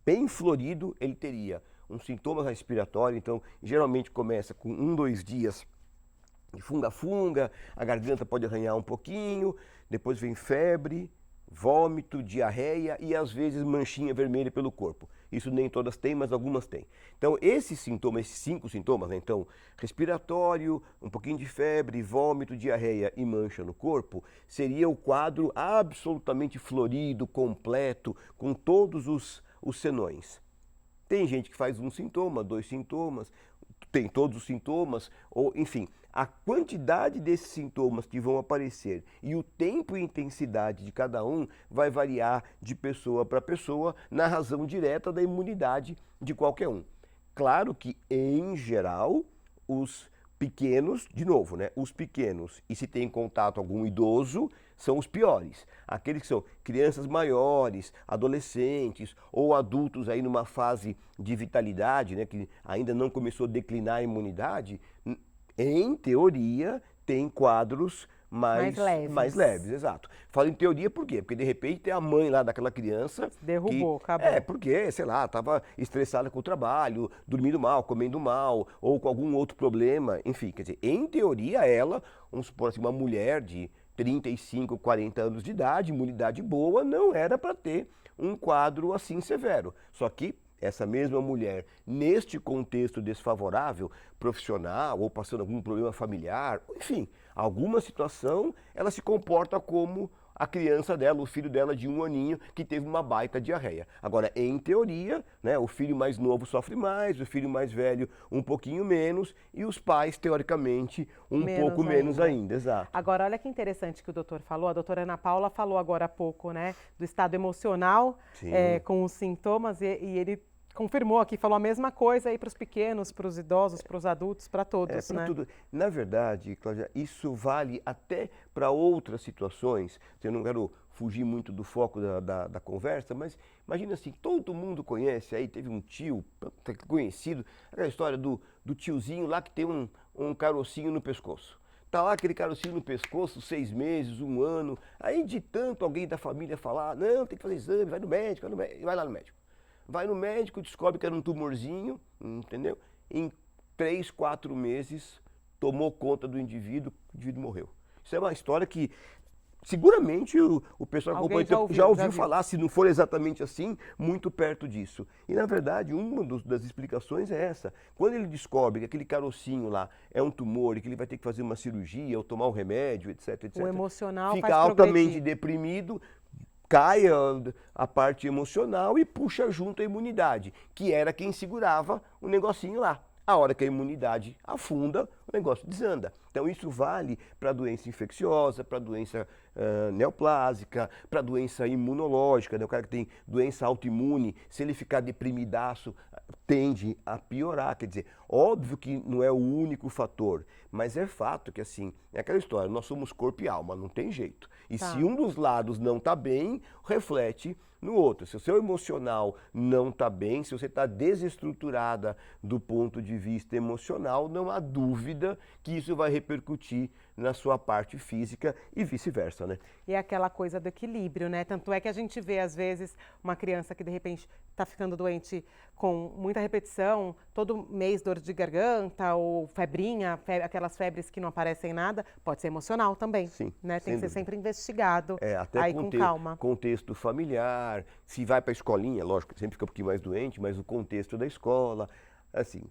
bem florido, ele teria um sintoma respiratório, então geralmente começa com 1, 2 dias de funga-funga, a garganta pode arranhar um pouquinho, depois vem febre, vômito, diarreia e às vezes manchinha vermelha pelo corpo. Isso nem todas têm, mas algumas têm. Então esses 5 sintomas, né? Então respiratório, um pouquinho de febre, vômito, diarreia e mancha no corpo, seria o quadro absolutamente florido, completo, com todos os senões. Tem gente que faz 1 sintoma, 2 sintomas, tem todos os sintomas, ou enfim, a quantidade desses sintomas que vão aparecer e o tempo e intensidade de cada um vai variar de pessoa para pessoa na razão direta da imunidade de qualquer um. Claro que, em geral, os pequenos, de novo, né? Os pequenos, e se tem contato algum idoso, são os piores. Aqueles que são crianças maiores, adolescentes ou adultos aí numa fase de vitalidade, né? Que ainda não começou a declinar a imunidade, em teoria, tem quadros mais leves, exato. Falo em teoria por quê? Porque de repente tem a mãe lá daquela criança derrubou, acabou. Porque, sei lá, estava estressada com o trabalho, dormindo mal, comendo mal, ou com algum outro problema, enfim, quer dizer, em teoria ela, vamos supor assim, uma mulher de 35, 40 anos de idade, imunidade boa, não era para ter um quadro assim severo. Só que essa mesma mulher, neste contexto desfavorável, profissional ou passando algum problema familiar, enfim, alguma situação, ela se comporta como a criança dela, o filho dela de 1 aninho, que teve uma baita diarreia. Agora, em teoria, né, o filho mais novo sofre mais, o filho mais velho um pouquinho menos, e os pais, teoricamente, um pouco menos ainda. Exato. Agora, olha que interessante que o doutor falou, a doutora Ana Paula falou agora há pouco, né, do estado emocional com os sintomas, e ele confirmou aqui, falou a mesma coisa aí para os pequenos, para os idosos, para os adultos, para todos, né? Tudo. Na verdade, Cláudia, isso vale até para outras situações. Eu não quero fugir muito do foco da conversa, mas imagina assim, todo mundo conhece aí, teve um tio conhecido, aquela história do tiozinho lá que tem um carocinho no pescoço. Tá lá aquele carocinho no pescoço, 6 meses, 1 ano, aí de tanto alguém da família falar, não, tem que fazer exame, vai no médico, vai lá no médico. Vai no médico, descobre que era um tumorzinho, entendeu? Em 3, 4 meses, tomou conta do indivíduo, o indivíduo morreu. Isso é uma história que seguramente o pessoal já ouviu falar, se não for exatamente assim, muito perto disso. E na verdade, uma das explicações é essa. Quando ele descobre que aquele carocinho lá é um tumor e que ele vai ter que fazer uma cirurgia ou tomar um remédio, etc, o emocional fica altamente deprimido, cai a parte emocional e puxa junto a imunidade, que era quem segurava o negocinho lá. A hora que a imunidade afunda, o negócio desanda. Então isso vale para doença infecciosa, para doença neoplásica, para doença imunológica, né? O cara que tem doença autoimune, se ele ficar deprimidaço, tende a piorar. Quer dizer, óbvio que não é o único fator, mas é fato que assim, é aquela história, nós somos corpo e alma, não tem jeito. E se um dos lados não está bem, reflete no outro. Se o seu emocional não está bem, se você está desestruturada do ponto de vista emocional, não há dúvida que isso vai repercutir na sua parte física e vice-versa, né? E é aquela coisa do equilíbrio, né? Tanto é que a gente vê, às vezes, uma criança que, de repente, está ficando doente com muita repetição, todo mês dor de garganta ou febrinha, aquelas febres que não aparecem em nada, pode ser emocional também, Sim, né? Tem sem que ser dúvida. sempre investigado, Até aí com calma. contexto familiar, se vai para a escolinha, lógico, sempre fica um pouquinho mais doente, mas o contexto da escola, assim,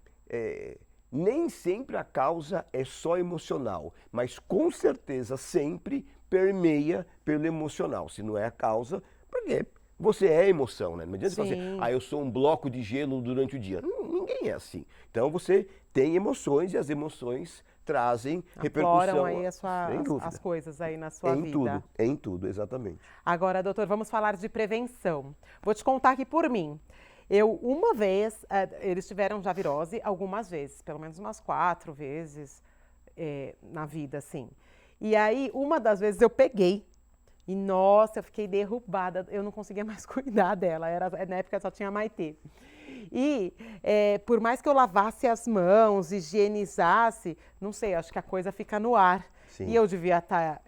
nem sempre a causa é só emocional, mas com certeza sempre permeia pelo emocional. Se não é a causa, porque você é emoção, né? Não adianta você falar assim, eu sou um bloco de gelo durante o dia. Ninguém é assim. Então você tem emoções e as emoções trazem repercussão. Aí as coisas aí na sua vida. Em tudo, exatamente. Agora, doutor, vamos falar de prevenção. Vou te contar aqui por mim. Uma vez, eles tiveram já virose algumas vezes, pelo menos umas 4 vezes na vida, assim. E aí, uma das vezes eu peguei e, nossa, eu fiquei derrubada, eu não conseguia mais cuidar dela, na época só tinha Maitê. E por mais que eu lavasse as mãos, higienizasse, não sei, acho que a coisa fica no ar. Sim. E eu devia estar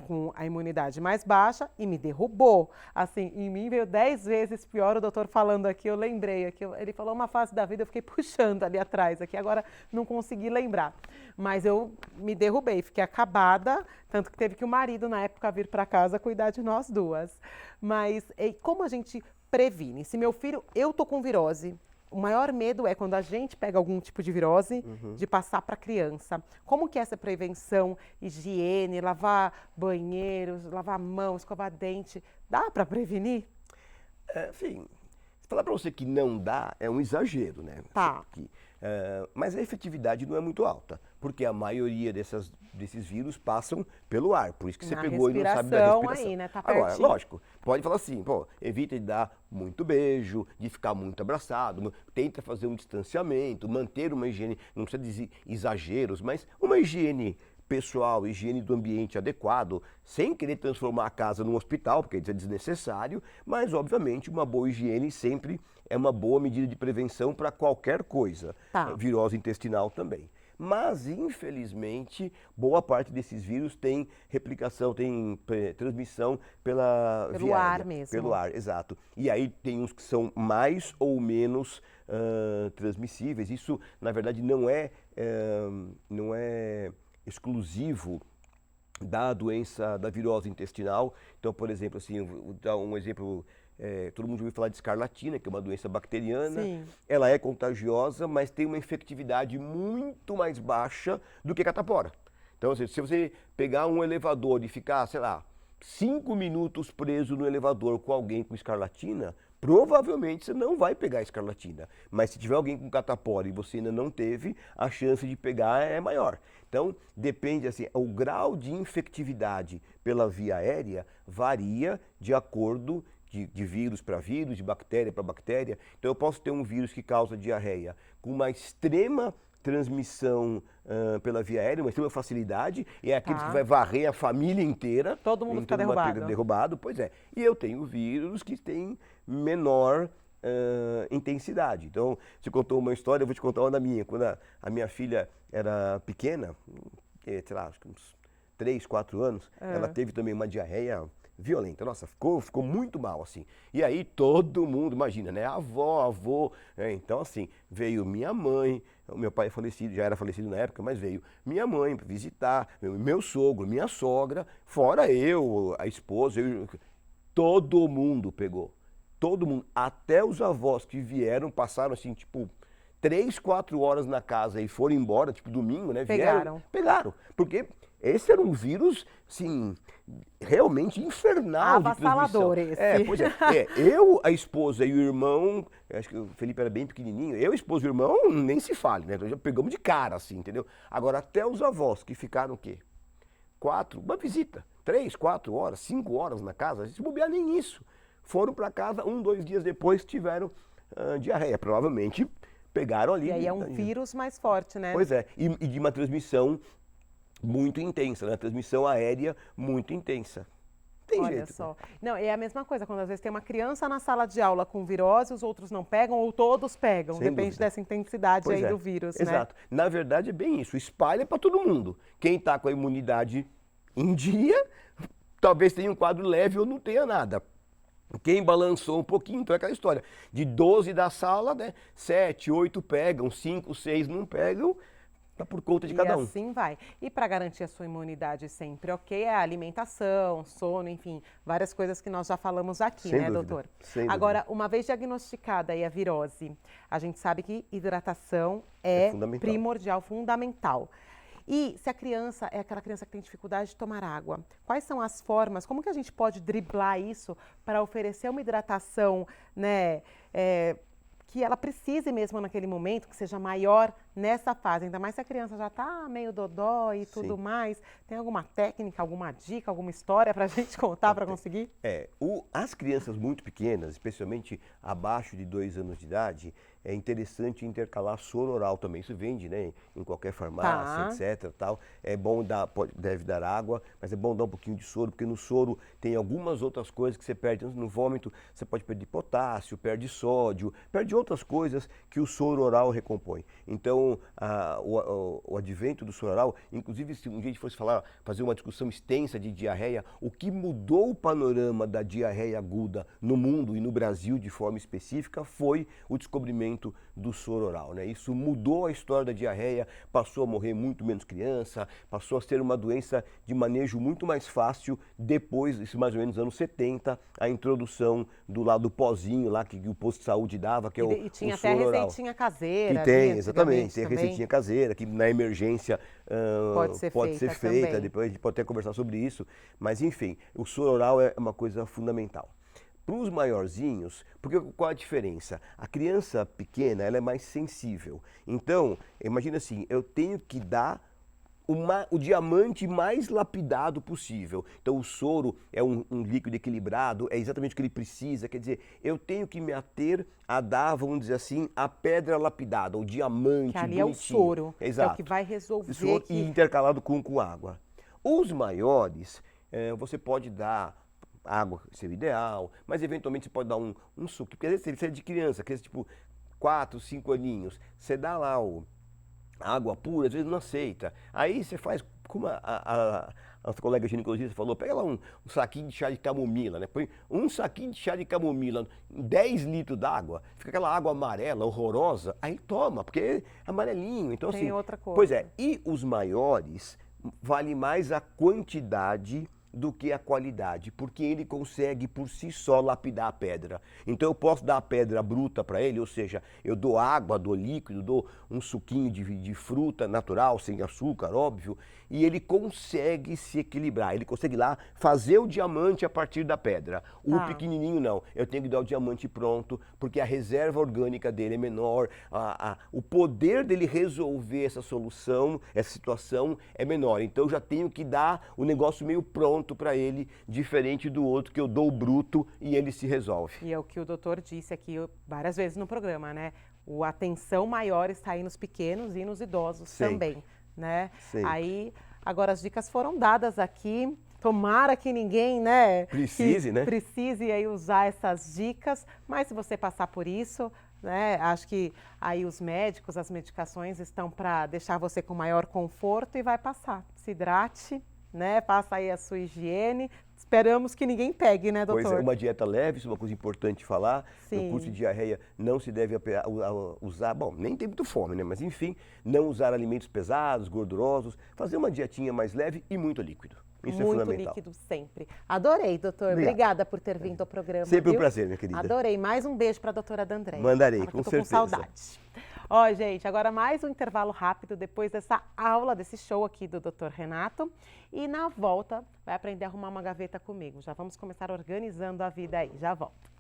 com a imunidade mais baixa e me derrubou. Assim, em mim veio 10 vezes pior. O doutor falando aqui, eu lembrei. Ele falou uma fase da vida, eu fiquei puxando ali atrás. Aqui agora não consegui lembrar. Mas eu me derrubei, fiquei acabada. Tanto que teve que o marido, na época, vir para casa cuidar de nós duas. Mas como a gente previne? Se meu filho, eu tô com virose, o maior medo é quando a gente pega algum tipo de virose, de passar para a criança. Como que é essa prevenção, higiene, lavar banheiros, lavar mãos, escovar dente, dá para prevenir? Enfim, falar para você que não dá é um exagero, né? Tá. Mas a efetividade não é muito alta, porque a maioria desses vírus passam pelo ar, por isso que você pegou e não sabe da respiração. Aí, né? Tá Agora, pertinho. lógico, pode falar assim, evita de dar muito beijo, de ficar muito abraçado, tenta fazer um distanciamento, manter uma higiene, não precisa dizer exageros, mas uma higiene pessoal, higiene do ambiente adequado, sem querer transformar a casa num hospital, porque isso é desnecessário, mas obviamente uma boa higiene sempre é uma boa medida de prevenção para qualquer coisa, virose intestinal também. Mas, infelizmente, boa parte desses vírus tem replicação, tem transmissão pelo via ar aérea, mesmo. Pelo ar, exato. E aí tem uns que são mais ou menos transmissíveis. Isso, na verdade, não é exclusivo da doença da virose intestinal. Então, por exemplo, assim, vou dar um exemplo. Todo mundo ouviu falar de escarlatina, que é uma doença bacteriana. Sim. Ela é contagiosa, mas tem uma efetividade muito mais baixa do que catapora. Então, assim, se você pegar um elevador e ficar, sei lá, 5 minutos preso no elevador com alguém com escarlatina, provavelmente você não vai pegar escarlatina. Mas se tiver alguém com catapora e você ainda não teve, a chance de pegar é maior. Então, depende, assim, o grau de infectividade pela via aérea varia de acordo de vírus para vírus, de bactéria para bactéria. Então eu posso ter um vírus que causa diarreia com uma extrema transmissão pela via aérea, uma extrema facilidade, e é aquele que vai varrer a família inteira. Todo mundo fica derrubado. Pois é. E eu tenho vírus que têm menor intensidade. Então, você contou uma história, eu vou te contar uma da minha. Quando a minha filha era pequena, sei lá, acho que uns 3, 4 anos, ela teve também uma diarreia violenta. Nossa, ficou muito mal, assim. E aí todo mundo, imagina, né? Avô, então assim, veio minha mãe, o meu pai é falecido, já era falecido na época, mas veio minha mãe para visitar, meu sogro, minha sogra, fora eu, a esposa, todo mundo pegou. Todo mundo, até os avós que vieram, passaram assim, tipo, 3, 4 horas na casa e foram embora, tipo domingo, né? Pegaram, porque esse era um vírus, assim, realmente infernal de transmissão. Avassalador esse. Pois é. Eu, a esposa e o irmão, acho que o Felipe era bem pequenininho, eu, a esposa e o irmão, nem se fale, né? Então já pegamos de cara, assim, entendeu? Agora, até os avós que ficaram o quê? 4, uma visita, 3, 4 horas, 5 horas na casa, se bobear nem isso. Foram para casa, 1, 2 dias depois tiveram diarreia, provavelmente pegaram ali. E aí é um vírus mais forte, né? Pois é, e de uma transmissão muito intensa, né? Transmissão aérea muito intensa. tem Olha jeito. só. Não, é a mesma coisa, quando às vezes tem uma criança na sala de aula com virose, os outros não pegam ou todos pegam, Sem depende dúvida. dessa intensidade Pois aí é, do vírus, né? exato. Na verdade é bem isso, espalha para todo mundo. Quem está com a imunidade em dia, talvez tenha um quadro leve ou não tenha nada. Quem balançou um pouquinho, então é aquela história. De 12 da sala, né, 7, 8 pegam, 5, 6 não pegam, tá por conta de cada um. E assim vai. E para garantir a sua imunidade sempre, ok, é a alimentação, sono, enfim, várias coisas que nós já falamos aqui, Sem né, dúvida, doutor? sem dúvida. Agora, uma vez diagnosticada aí a virose, a gente sabe que hidratação é fundamental. primordial, fundamental. E se a criança é aquela criança que tem dificuldade de tomar água, quais são as formas, como que a gente pode driblar isso para oferecer uma hidratação, né, que ela precise mesmo naquele momento, que seja maior nessa fase, ainda mais se a criança já está meio dodó e tudo Sim. mais. Tem alguma técnica, alguma dica, alguma história para a gente contar para conseguir? As crianças muito pequenas, especialmente abaixo de 2 anos de idade, é interessante intercalar soro oral também. Isso vende, né, em qualquer farmácia, etc. Tal. É bom dar, deve dar água, mas é bom dar um pouquinho de soro, porque no soro tem algumas outras coisas que você perde. No vômito você pode perder potássio, perde sódio, perde outras coisas que o soro oral recompõe. Então, o advento do soro oral, inclusive se um dia a gente fosse fazer uma discussão extensa de diarreia, o que mudou o panorama da diarreia aguda no mundo e no Brasil de forma específica foi o descobrimento do soro oral, né? Isso mudou a história da diarreia, passou a morrer muito menos criança, passou a ser uma doença de manejo muito mais fácil depois, isso mais ou menos nos anos 70, a introdução do lado do pozinho lá que o posto de saúde dava, que é E tinha o até soro oral. receitinha caseira. Que tem, ali, exatamente, tem também. receitinha caseira, que na emergência Pode ser feita também. depois a gente pode até conversar sobre isso, mas enfim, o soro oral é uma coisa fundamental. Para os maiorzinhos, porque qual a diferença? A criança pequena, ela é mais sensível. Então, imagina assim, eu tenho que dar o diamante mais lapidado possível. Então, o soro é um líquido equilibrado, é exatamente o que ele precisa. Quer dizer, eu tenho que me ater a dar, vamos dizer assim, a pedra lapidada, o diamante Que ali bonitinho. é o soro, Exato. que é o que vai resolver. Soro e intercalado com água. Os maiores, você pode dar água, seria o ideal, mas eventualmente você pode dar um suco, porque às vezes você é de criança, criança tipo 4, 5 aninhos, você dá lá água pura, às vezes não aceita. Aí você faz, como a nossa colega ginecologista falou, pega lá um saquinho de chá de camomila, né? Põe um saquinho de chá de camomila em 10 litros d'água, fica aquela água amarela, horrorosa, aí toma, porque é amarelinho. Então, Tem assim, outra coisa. Pois é, e os maiores, vale mais a quantidade do que a qualidade, porque ele consegue por si só lapidar a pedra. Então eu posso dar a pedra bruta para ele, ou seja, eu dou água, dou líquido, dou um suquinho de fruta natural, sem açúcar, óbvio, e ele consegue se equilibrar, ele consegue lá fazer o diamante a partir da pedra. O pequenininho não, eu tenho que dar o diamante pronto, porque a reserva orgânica dele é menor, o poder dele resolver essa solução, essa situação é menor. Então eu já tenho que dar o negócio meio pronto para ele, diferente do outro que eu dou o bruto e ele se resolve. E é o que o doutor disse aqui várias vezes no programa, né? A atenção maior está aí nos pequenos e nos idosos também, né? Sempre. Aí, agora as dicas foram dadas aqui. Tomara que ninguém, né? Precise aí usar essas dicas, mas se você passar por isso, né? Acho que aí os médicos, as medicações estão para deixar você com maior conforto e vai passar. Se hidrate, né? Faça aí a sua higiene. Esperamos que ninguém pegue, né, doutor? Pois é, uma dieta leve, isso é uma coisa importante falar. Sim. No curso de diarreia não se deve usar, bom, nem tem muito fome, né? Mas enfim, não usar alimentos pesados, gordurosos, fazer uma dietinha mais leve e muito líquido. Isso é fundamental. Muito líquido sempre. Adorei, doutor. Obrigada por ter vindo ao programa. Sempre viu? um prazer, minha querida. Adorei. Mais um beijo para a doutora D'Andrea. Mandarei, com tô certeza. Com saudade. Ó, gente, agora mais um intervalo rápido depois dessa aula, desse show aqui do Dr. Renato. E na volta, vai aprender a arrumar uma gaveta comigo. Já vamos começar organizando a vida aí. Já volto.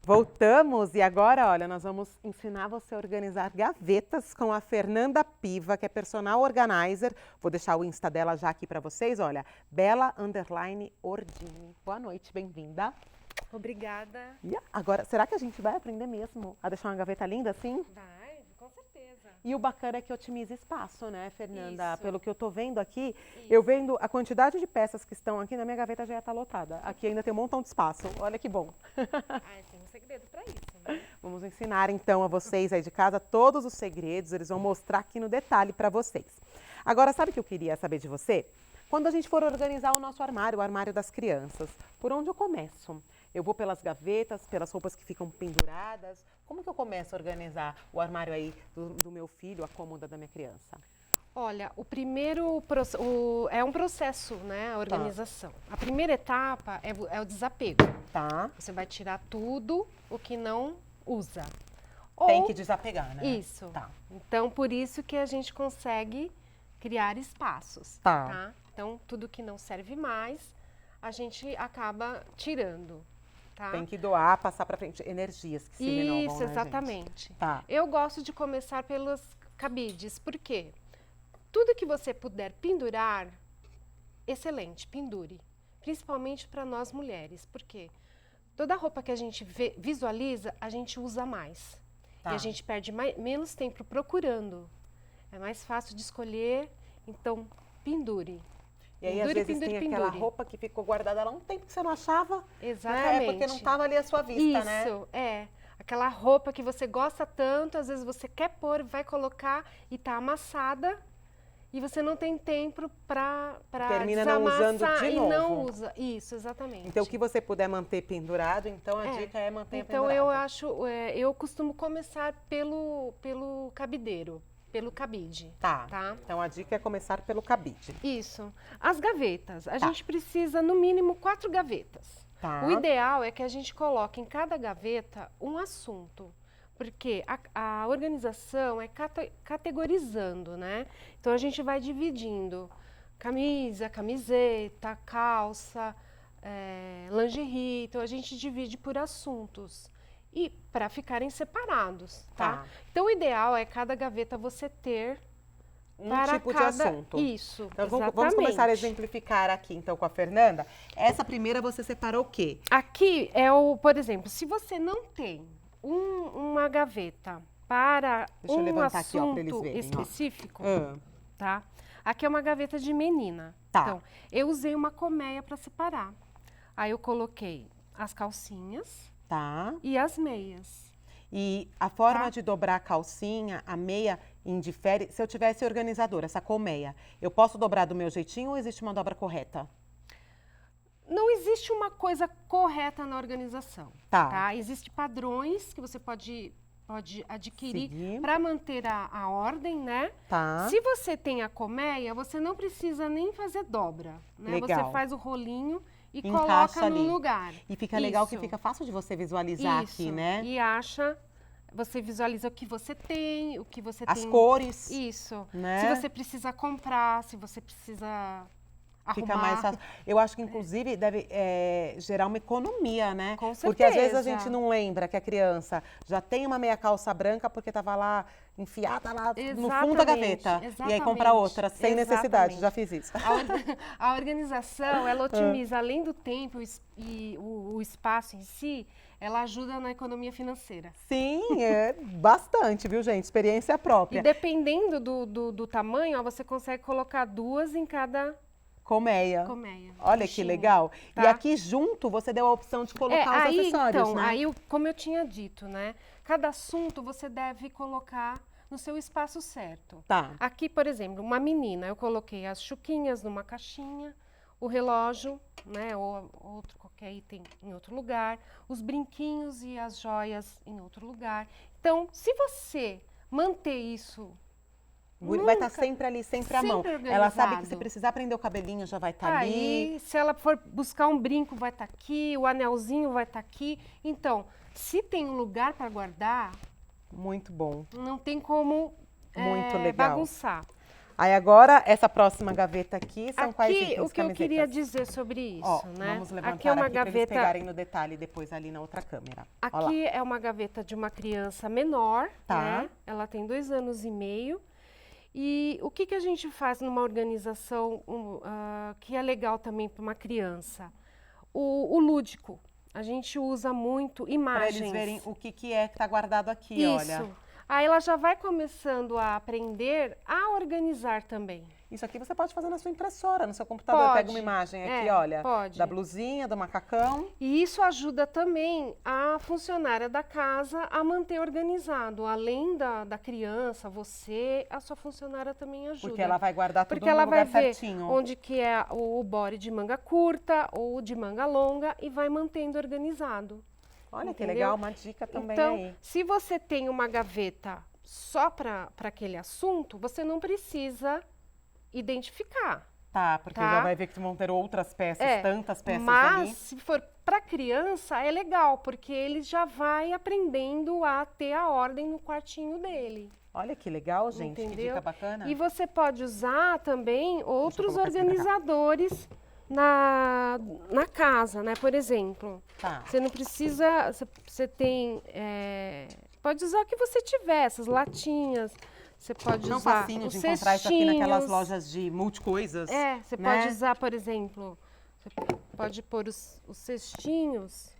Voltamos e agora, olha, nós vamos ensinar você a organizar gavetas com a Fernanda Piva, que é personal organizer. Vou deixar o Insta dela já aqui para vocês, olha, Bela_Ordini. Boa noite, bem-vinda. Obrigada. E agora, será que a gente vai aprender mesmo a deixar uma gaveta linda assim? Vai, com certeza. E o bacana é que otimiza espaço, né, Fernanda? Isso. Pelo que eu tô vendo aqui, Isso. eu vendo a quantidade de peças que estão aqui, na minha gaveta já está lotada. Aqui ainda tem um montão de espaço. Olha que bom. Tem um segredo para isso, né? Vamos ensinar então a vocês aí de casa todos os segredos, eles vão mostrar aqui no detalhe para vocês. Agora, sabe o que eu queria saber de você? Quando a gente for organizar o nosso armário, o armário das crianças, por onde eu começo? Eu vou pelas gavetas, pelas roupas que ficam penduradas? Como que eu começo a organizar o armário aí do meu filho, a cômoda da minha criança? Olha, o primeiro é um processo, né, a organização. A primeira etapa é o desapego. Tá. Você vai tirar tudo o que não usa. Tem que desapegar, né? Isso. Tá. Então, por isso que a gente consegue criar espaços. Tá. Então, tudo que não serve mais, a gente acaba tirando. Tá? Tem que doar, passar para frente energias que se renovam, Isso, né, exatamente. gente? Tá. Eu gosto de começar pelos cabides, por quê? Tudo que você puder pendurar, excelente, pendure. Principalmente para nós mulheres, porque toda roupa que a gente visualiza, a gente usa mais. Tá. E a gente perde menos tempo procurando. É mais fácil de escolher, então pendure. E aí, às vezes, tem aquela roupa que ficou guardada lá um tempo que você não achava. Exatamente. Né? É porque não estava ali à sua vista, né? Isso, aquela roupa que você gosta tanto, às vezes você quer pôr, vai colocar e tá amassada e você não tem tempo para termina não usando de e novo. não usa. Isso, exatamente. Então, o que você puder manter pendurado, então a dica é manter pendurado. Então, eu costumo começar pelo cabideiro. Pelo cabide. Tá. Então a dica é começar pelo cabide. Isso. As gavetas. A gente precisa, no mínimo, 4 gavetas. Tá. O ideal é que a gente coloque em cada gaveta um assunto. Porque a organização é categorizando, né? Então a gente vai dividindo camisa, camiseta, calça, lingerie. Então a gente divide por assuntos. E para ficarem separados, tá? Então, o ideal é cada gaveta você ter um tipo de assunto. Isso, Então, exatamente. vamos começar a exemplificar aqui, então, com a Fernanda. Essa primeira você separou o quê? Aqui por exemplo, se você não tem uma gaveta para Deixa eu um levantar aqui, ó, pra eles assunto verem, ó. específico, Ah, tá? Aqui é uma gaveta de menina. Tá. Então, eu usei uma colmeia para separar. Aí eu coloquei as calcinhas tá. e as meias. E a forma Tá. de dobrar a calcinha, a meia, indifere. Se eu tivesse organizadora, essa colmeia, eu posso dobrar do meu jeitinho ou existe uma dobra correta? Não existe uma coisa correta na organização. Tá. Existem padrões que você pode adquirir Seguir. para manter a ordem, né? Tá. Se você tem a colmeia, você não precisa nem fazer dobra, né? Legal. Você faz o rolinho e Encaixa coloca ali. no lugar. E fica legal que Isso. fica fácil de você visualizar Isso. aqui, né? E você visualiza o que você tem, o que você As tem. cores. Isso. né? Se você precisa comprar, se você precisa Fica arrumar. mais fácil. Eu acho que, inclusive, deve gerar uma economia, né? Com Porque às vezes a certeza. gente não lembra que a criança já tem uma meia calça branca porque estava lá enfiada lá no fundo da Exatamente, gaveta. E aí exatamente, compra outra, sem necessidade. exatamente. Já fiz isso. A organização, ela otimiza, além do tempo e o espaço em si, ela ajuda na economia financeira. Sim, é bastante, viu, gente? Experiência E própria. dependendo do tamanho, ó, você consegue colocar 2 em cada Colmeia. colmeia. Olha que Caixinha, legal. E tá? aqui junto você deu a opção de colocar os aí, acessórios, então, né? aí, como eu tinha dito, né? Cada assunto você deve colocar no seu espaço certo. Tá. Aqui, por exemplo, uma menina, eu coloquei as chuquinhas numa caixinha, o relógio, né, ou outro qualquer item em outro lugar, os brinquinhos e as joias em outro lugar. Então, se você manter isso Vai estar sempre ali, sempre à mão. Sempre Ela sabe que organizado. se precisar prender o cabelinho já vai estar ali. aí, se ela for buscar um brinco, vai estar aqui, o anelzinho vai estar aqui. Então, se tem um lugar para guardar, Muito bom. não tem como Muito legal. bagunçar. Aí agora, essa próxima gaveta aqui, são quais Aqui, itens, o que eu camisetas? queria dizer sobre isso, Ó, né? vamos levantar Aqui é uma pra eles gaveta. pegarem no detalhe depois ali na outra câmera. Ó lá. Aqui é uma gaveta de uma criança menor, Tá. né? Ela tem 2 anos e meio. E o que a gente faz numa organização que é legal também para uma criança? O lúdico. A gente usa muito Para imagens. eles verem o que é que está guardado aqui, Isso. olha. Aí ela já vai começando a aprender a organizar também. Isso aqui você pode fazer na sua impressora, no seu computador. Pode. Pega uma imagem aqui, É, olha. pode. Da blusinha, do macacão. E isso ajuda também a funcionária da casa a manter organizado. Além da criança, você, a sua funcionária também ajuda. Porque ela vai guardar tudo Porque no ela lugar vai ver certinho. onde que é o body de manga curta ou de manga longa e vai mantendo organizado. Olha que entendeu? legal, uma dica também Então, aí. se você tem uma gaveta só para aquele assunto, você não precisa identificar. Tá, porque tá? já vai ver que vão ter outras peças, É, tantas peças Mas, ali. se for para criança, é legal, porque ele já vai aprendendo a ter a ordem no quartinho dele. Olha que legal, gente, que Entendeu? dica bacana. E você pode usar também outros colocar esse pra cá. organizadores na casa, né? Por exemplo, Tá. você não precisa, você tem, pode usar o que você tiver, essas latinhas, você pode Não usar facinho os de encontrar isso aqui naquelas cestinhos. lojas de multicoisas. Você né? pode usar, por exemplo, você pode pôr os cestinhos,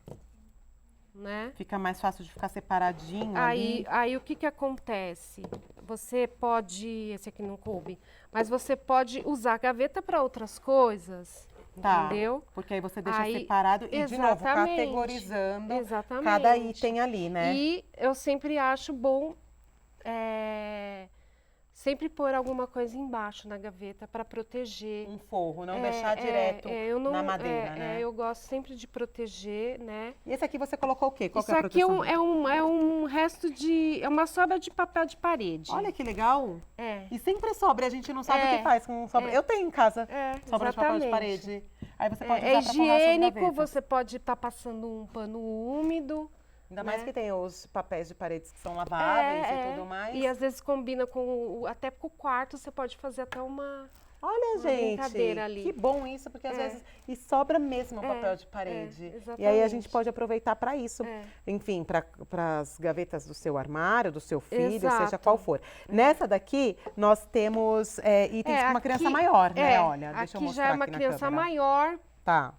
né? Fica mais fácil de ficar separadinho Aí, ali. aí o que acontece? Você pode, esse aqui não coube, mas você pode usar a gaveta para outras coisas, Tá. entendeu? Porque aí você deixa Aí, separado e, de novo, exatamente, categorizando exatamente. cada item ali, né? E eu sempre acho bom sempre pôr alguma coisa embaixo na gaveta para proteger. Um forro, não deixar direto na madeira, né? Eu gosto sempre de proteger, né? E esse aqui você colocou o quê? Qual Isso que é a aqui proteção? é um resto é uma sobra de papel de parede. Olha que legal. É. E sempre sobra, a gente não sabe o que faz com sobra. Eu tenho em casa sobra de papel de exatamente. parede. Aí você pode É usar para forrar suas higiênico, gavetas. você pode estar passando um pano úmido. Ainda mais né? que tem os papéis de paredes que são laváveis e tudo mais. E às vezes combina até com o quarto, você pode fazer até uma gente, brincadeira ali. que bom isso, porque às vezes e sobra mesmo papel de parede. exatamente. E aí a gente pode aproveitar para isso. Enfim, para as gavetas do seu armário, do seu filho, Exato. seja qual for. Nessa daqui, nós temos itens para uma criança maior, né? Olha, deixa eu aqui mostrar já é uma aqui na criança câmera. maior. Tá.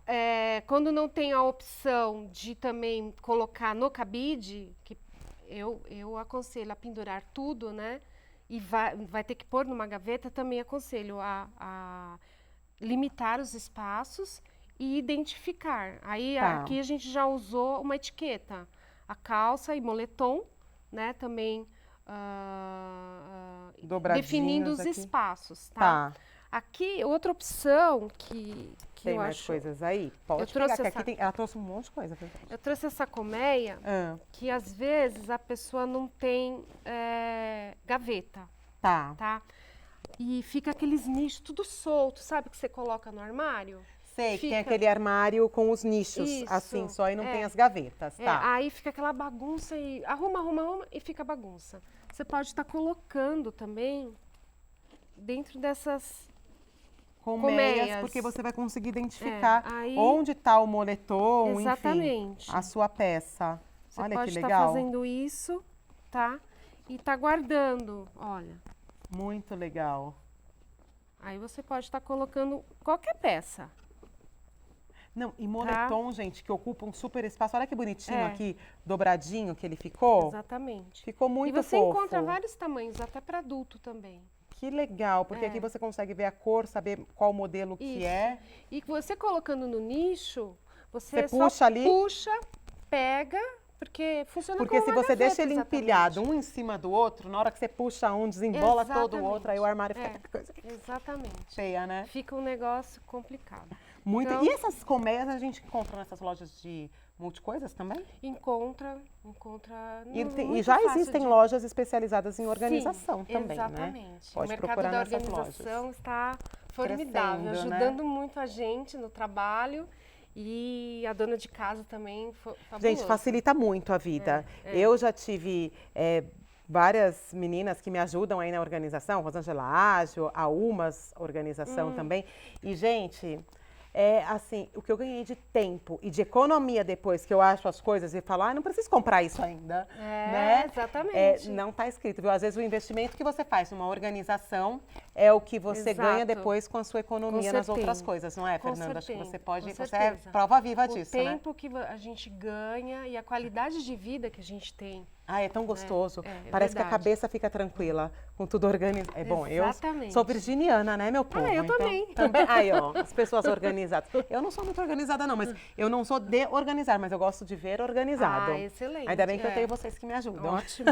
Quando não tem a opção de também colocar no cabide, que eu aconselho a pendurar tudo, né? E vai ter que pôr numa gaveta, também aconselho a limitar os espaços e identificar. Aí aqui a gente já usou uma etiqueta, a calça e moletom, né? Também definindo os aqui. Espaços, tá? Aqui, outra opção que tem eu mais acho... coisas aí? Pode eu pegar, trouxe que aqui ela trouxe um monte de coisa. Eu trouxe essa colmeia, que às vezes a pessoa não tem gaveta, tá? E fica aqueles nichos tudo solto, sabe, que você coloca no armário? Sei, que tem aquele armário com os nichos, Isso, assim, só e não tem as gavetas, tá? Aí fica aquela bagunça e arruma e fica bagunça. Você pode estar colocando também dentro dessas colmeias, porque você vai conseguir identificar onde está o moletom, exatamente. Enfim, a sua peça. Você olha pode que estar legal. fazendo isso, tá? E tá guardando, olha. Muito legal. Aí você pode estar colocando qualquer peça. Não, e moletom, gente, que ocupa um super espaço. Olha que bonitinho aqui, dobradinho que ele ficou. Exatamente. Ficou muito fofo. E você fofo. encontra vários tamanhos, até para adulto também. Que legal, porque aqui você consegue ver a cor, saber qual modelo que é. E você colocando no nicho, você puxa só ali? puxa, pega, porque funciona como Porque se uma você gaveta, deixa ele exatamente. empilhado um em cima do outro, na hora que você puxa um, desembola todo o outro, aí o armário fica coisa exatamente. cheia, né? Fica um negócio complicado. Muito. Então, E essas colmeias a gente encontra nessas lojas de multicoisas também? encontra. E já existem lojas especializadas em organização também, exatamente. né? Pode o mercado procurar da nessas organização lojas. está formidável, Crescendo, ajudando muito a gente no trabalho. E a dona de casa também, fabuloso. Gente, facilita muito a vida. Eu já tive várias meninas que me ajudam aí na organização, Rosângela Ágil, a Umas Organização também. E, gente, assim, o que eu ganhei de tempo e de economia depois que eu acho as coisas e falo, não preciso comprar isso ainda, né? Exatamente. Não está escrito, viu? Às vezes o investimento que você faz numa organização é o que você ganha depois com a sua economia nas outras coisas, não é, Fernanda? Acho que você pode, você é prova viva disso, né? O tempo que a gente ganha e a qualidade de vida que a gente tem. É tão gostoso. Parece que a cabeça fica tranquila, com tudo organizado. Bom, exatamente. Eu sou virginiana, né, meu povo? Eu então, também. Aí, ó, as pessoas organizadas. Eu não sou muito organizada, não, mas eu não sou de organizar, mas eu gosto de ver organizado. Excelente. Ainda bem que eu tenho vocês que me ajudam. Ótimo.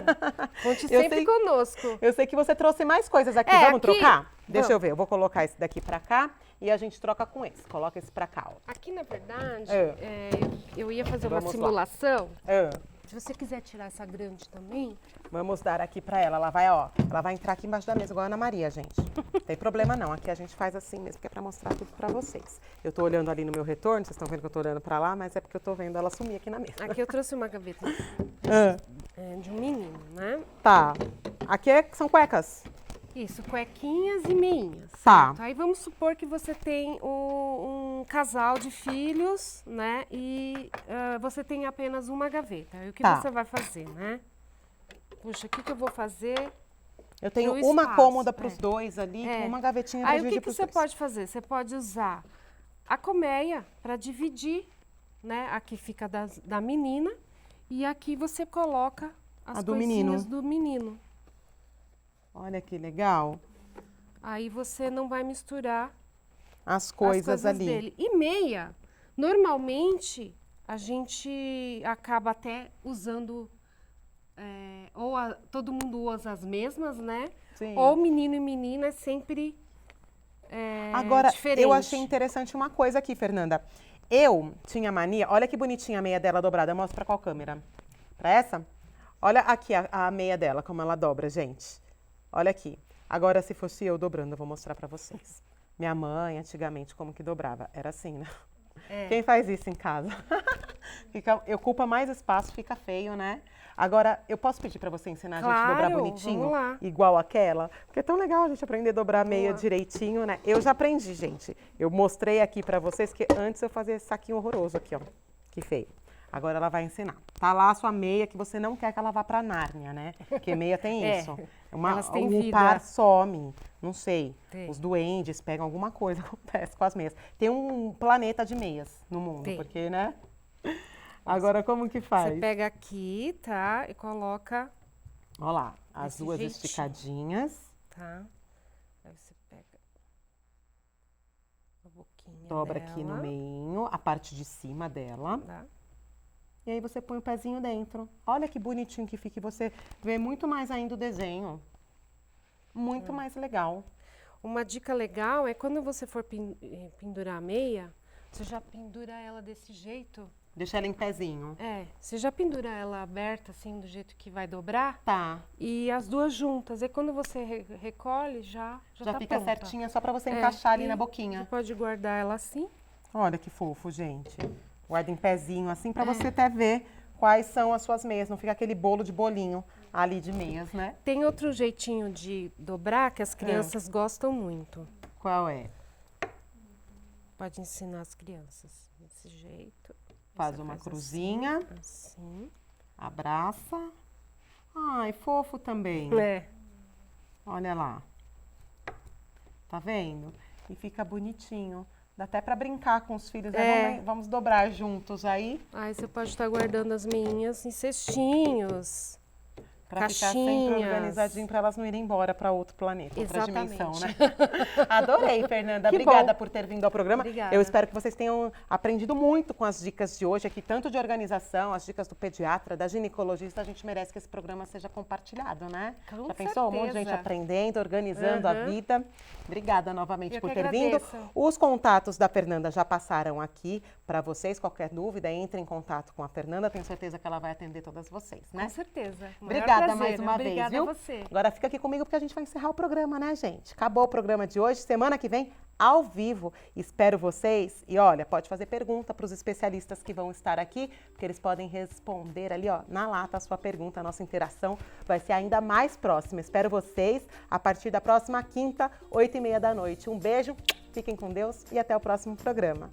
Conte sempre conosco. Eu sei que você trouxe mais coisas aqui. Vamos trocar? Deixa eu ver, eu vou colocar esse daqui pra cá e a gente troca com esse. Coloca esse pra cá, ó. Aqui, na verdade, eu ia fazer uma simulação. Se você quiser tirar essa grande também... Vamos dar aqui pra ela. Ela vai entrar aqui embaixo da mesa, igual a Ana Maria, gente. Não tem problema não. Aqui a gente faz assim mesmo, que é pra mostrar tudo pra vocês. Eu tô olhando ali no meu retorno, vocês estão vendo que eu tô olhando pra lá, mas é porque eu tô vendo ela sumir aqui na mesa. Aqui eu trouxe uma gaveta de um menino, né? Tá. Aqui são cuecas. Isso, cuequinhas e meinhas. Tá. Aí vamos supor que você tem um casal de filhos, né? E você tem apenas uma gaveta. Aí o que você vai fazer, né? Puxa, o que eu vou fazer? Eu tenho uma cômoda para os dois ali, com uma gavetinha para dividir. Aí o que você pode fazer? Você pode usar a colmeia para dividir, né? Aqui fica da menina e aqui você coloca as coisinhas do menino. Olha que legal. Aí você não vai misturar as coisas ali. Dele. E meia, normalmente a gente acaba até usando, todo mundo usa as mesmas, né? Sim. Ou menino e menina é sempre Agora, diferente. eu achei interessante uma coisa aqui, Fernanda. Eu tinha mania, olha que bonitinha a meia dela dobrada. Mostra pra qual câmera? Pra essa? Olha aqui a meia dela, como ela dobra, gente. Olha aqui. Agora, se fosse eu dobrando, eu vou mostrar pra vocês. Minha mãe, antigamente, como que dobrava? Era assim, né? Quem faz isso em casa? Ocupa mais espaço, fica feio, né? Agora, eu posso pedir para você ensinar a gente a dobrar bonitinho? Vamos lá. Igual aquela? Porque é tão legal a gente aprender a dobrar a meia direitinho, né? Eu já aprendi, gente. Eu mostrei aqui para vocês que antes eu fazia esse saquinho horroroso aqui, ó. Que feio. Agora ela vai ensinar. Tá lá a sua meia que você não quer que ela vá pra Nárnia, né? Porque meia tem isso. Elas têm o vida. par some, não sei. Tem. Os duendes pegam alguma coisa, acontece com as meias. Tem um planeta de meias no mundo, Tem. porque, né? Agora, como que faz? Você pega aqui, tá? E coloca, Olha lá, as desse duas jeitinho. esticadinhas. tá? Aí você pega a boquinha Dobra dela, aqui no meio, a parte de cima dela. tá? E aí você põe o pezinho dentro. Olha que bonitinho que fica. E você vê muito mais ainda o desenho. Muito mais legal. Uma dica legal é quando você for pendurar a meia, você já pendura ela desse jeito. Deixa ela em pezinho. Você já pendura ela aberta, assim, do jeito que vai dobrar. Tá. E as duas juntas. E quando você recolhe, já Já tá fica pronta. certinha, só pra você encaixar ali e na Você boquinha. pode guardar ela assim. Olha que fofo, gente. Guarda em pezinho assim pra você até ver quais são as suas meias. Não fica aquele bolo de bolinho ali de meias, né? Tem outro jeitinho de dobrar que as crianças gostam muito. Qual é? Pode ensinar as crianças desse jeito. Faz Você uma faz cruzinha, Assim. abraça. Ai, fofo também. Olha lá. Tá vendo? E fica bonitinho. Dá até pra brincar com os filhos. Né? Vamos dobrar juntos aí. Aí você pode estar guardando as meinhas em cestinhos. Pra ficar sempre Caixinhas. organizadinho, pra elas não irem embora pra outro planeta, outra Exatamente. dimensão, né? Adorei, Fernanda. Que Obrigada bom. por ter vindo ao programa. Obrigada. Eu espero que vocês tenham aprendido muito com as dicas de hoje aqui, tanto de organização, as dicas do pediatra, da ginecologista. A gente merece que esse programa seja compartilhado, né? Com Já pensou? Um monte de gente certeza. aprendendo, organizando a vida. Obrigada novamente Eu por que ter vindo. agradeço. Os contatos da Fernanda já passaram aqui para vocês. Qualquer dúvida, entre em contato com a Fernanda. Tenho certeza que ela vai atender todas vocês, né? Com certeza. O maior Obrigada prazer. mais uma vez, Obrigada viu? a você. Agora fica aqui comigo porque a gente vai encerrar o programa, né, gente? Acabou o programa de hoje, semana que vem, ao vivo. Espero vocês. E olha, pode fazer pergunta para os especialistas que vão estar aqui, porque eles podem responder ali, ó, na lata a sua pergunta. A nossa interação vai ser ainda mais próxima. Espero vocês a partir da próxima quinta, 8h30 da noite. Um beijo, fiquem com Deus e até o próximo programa.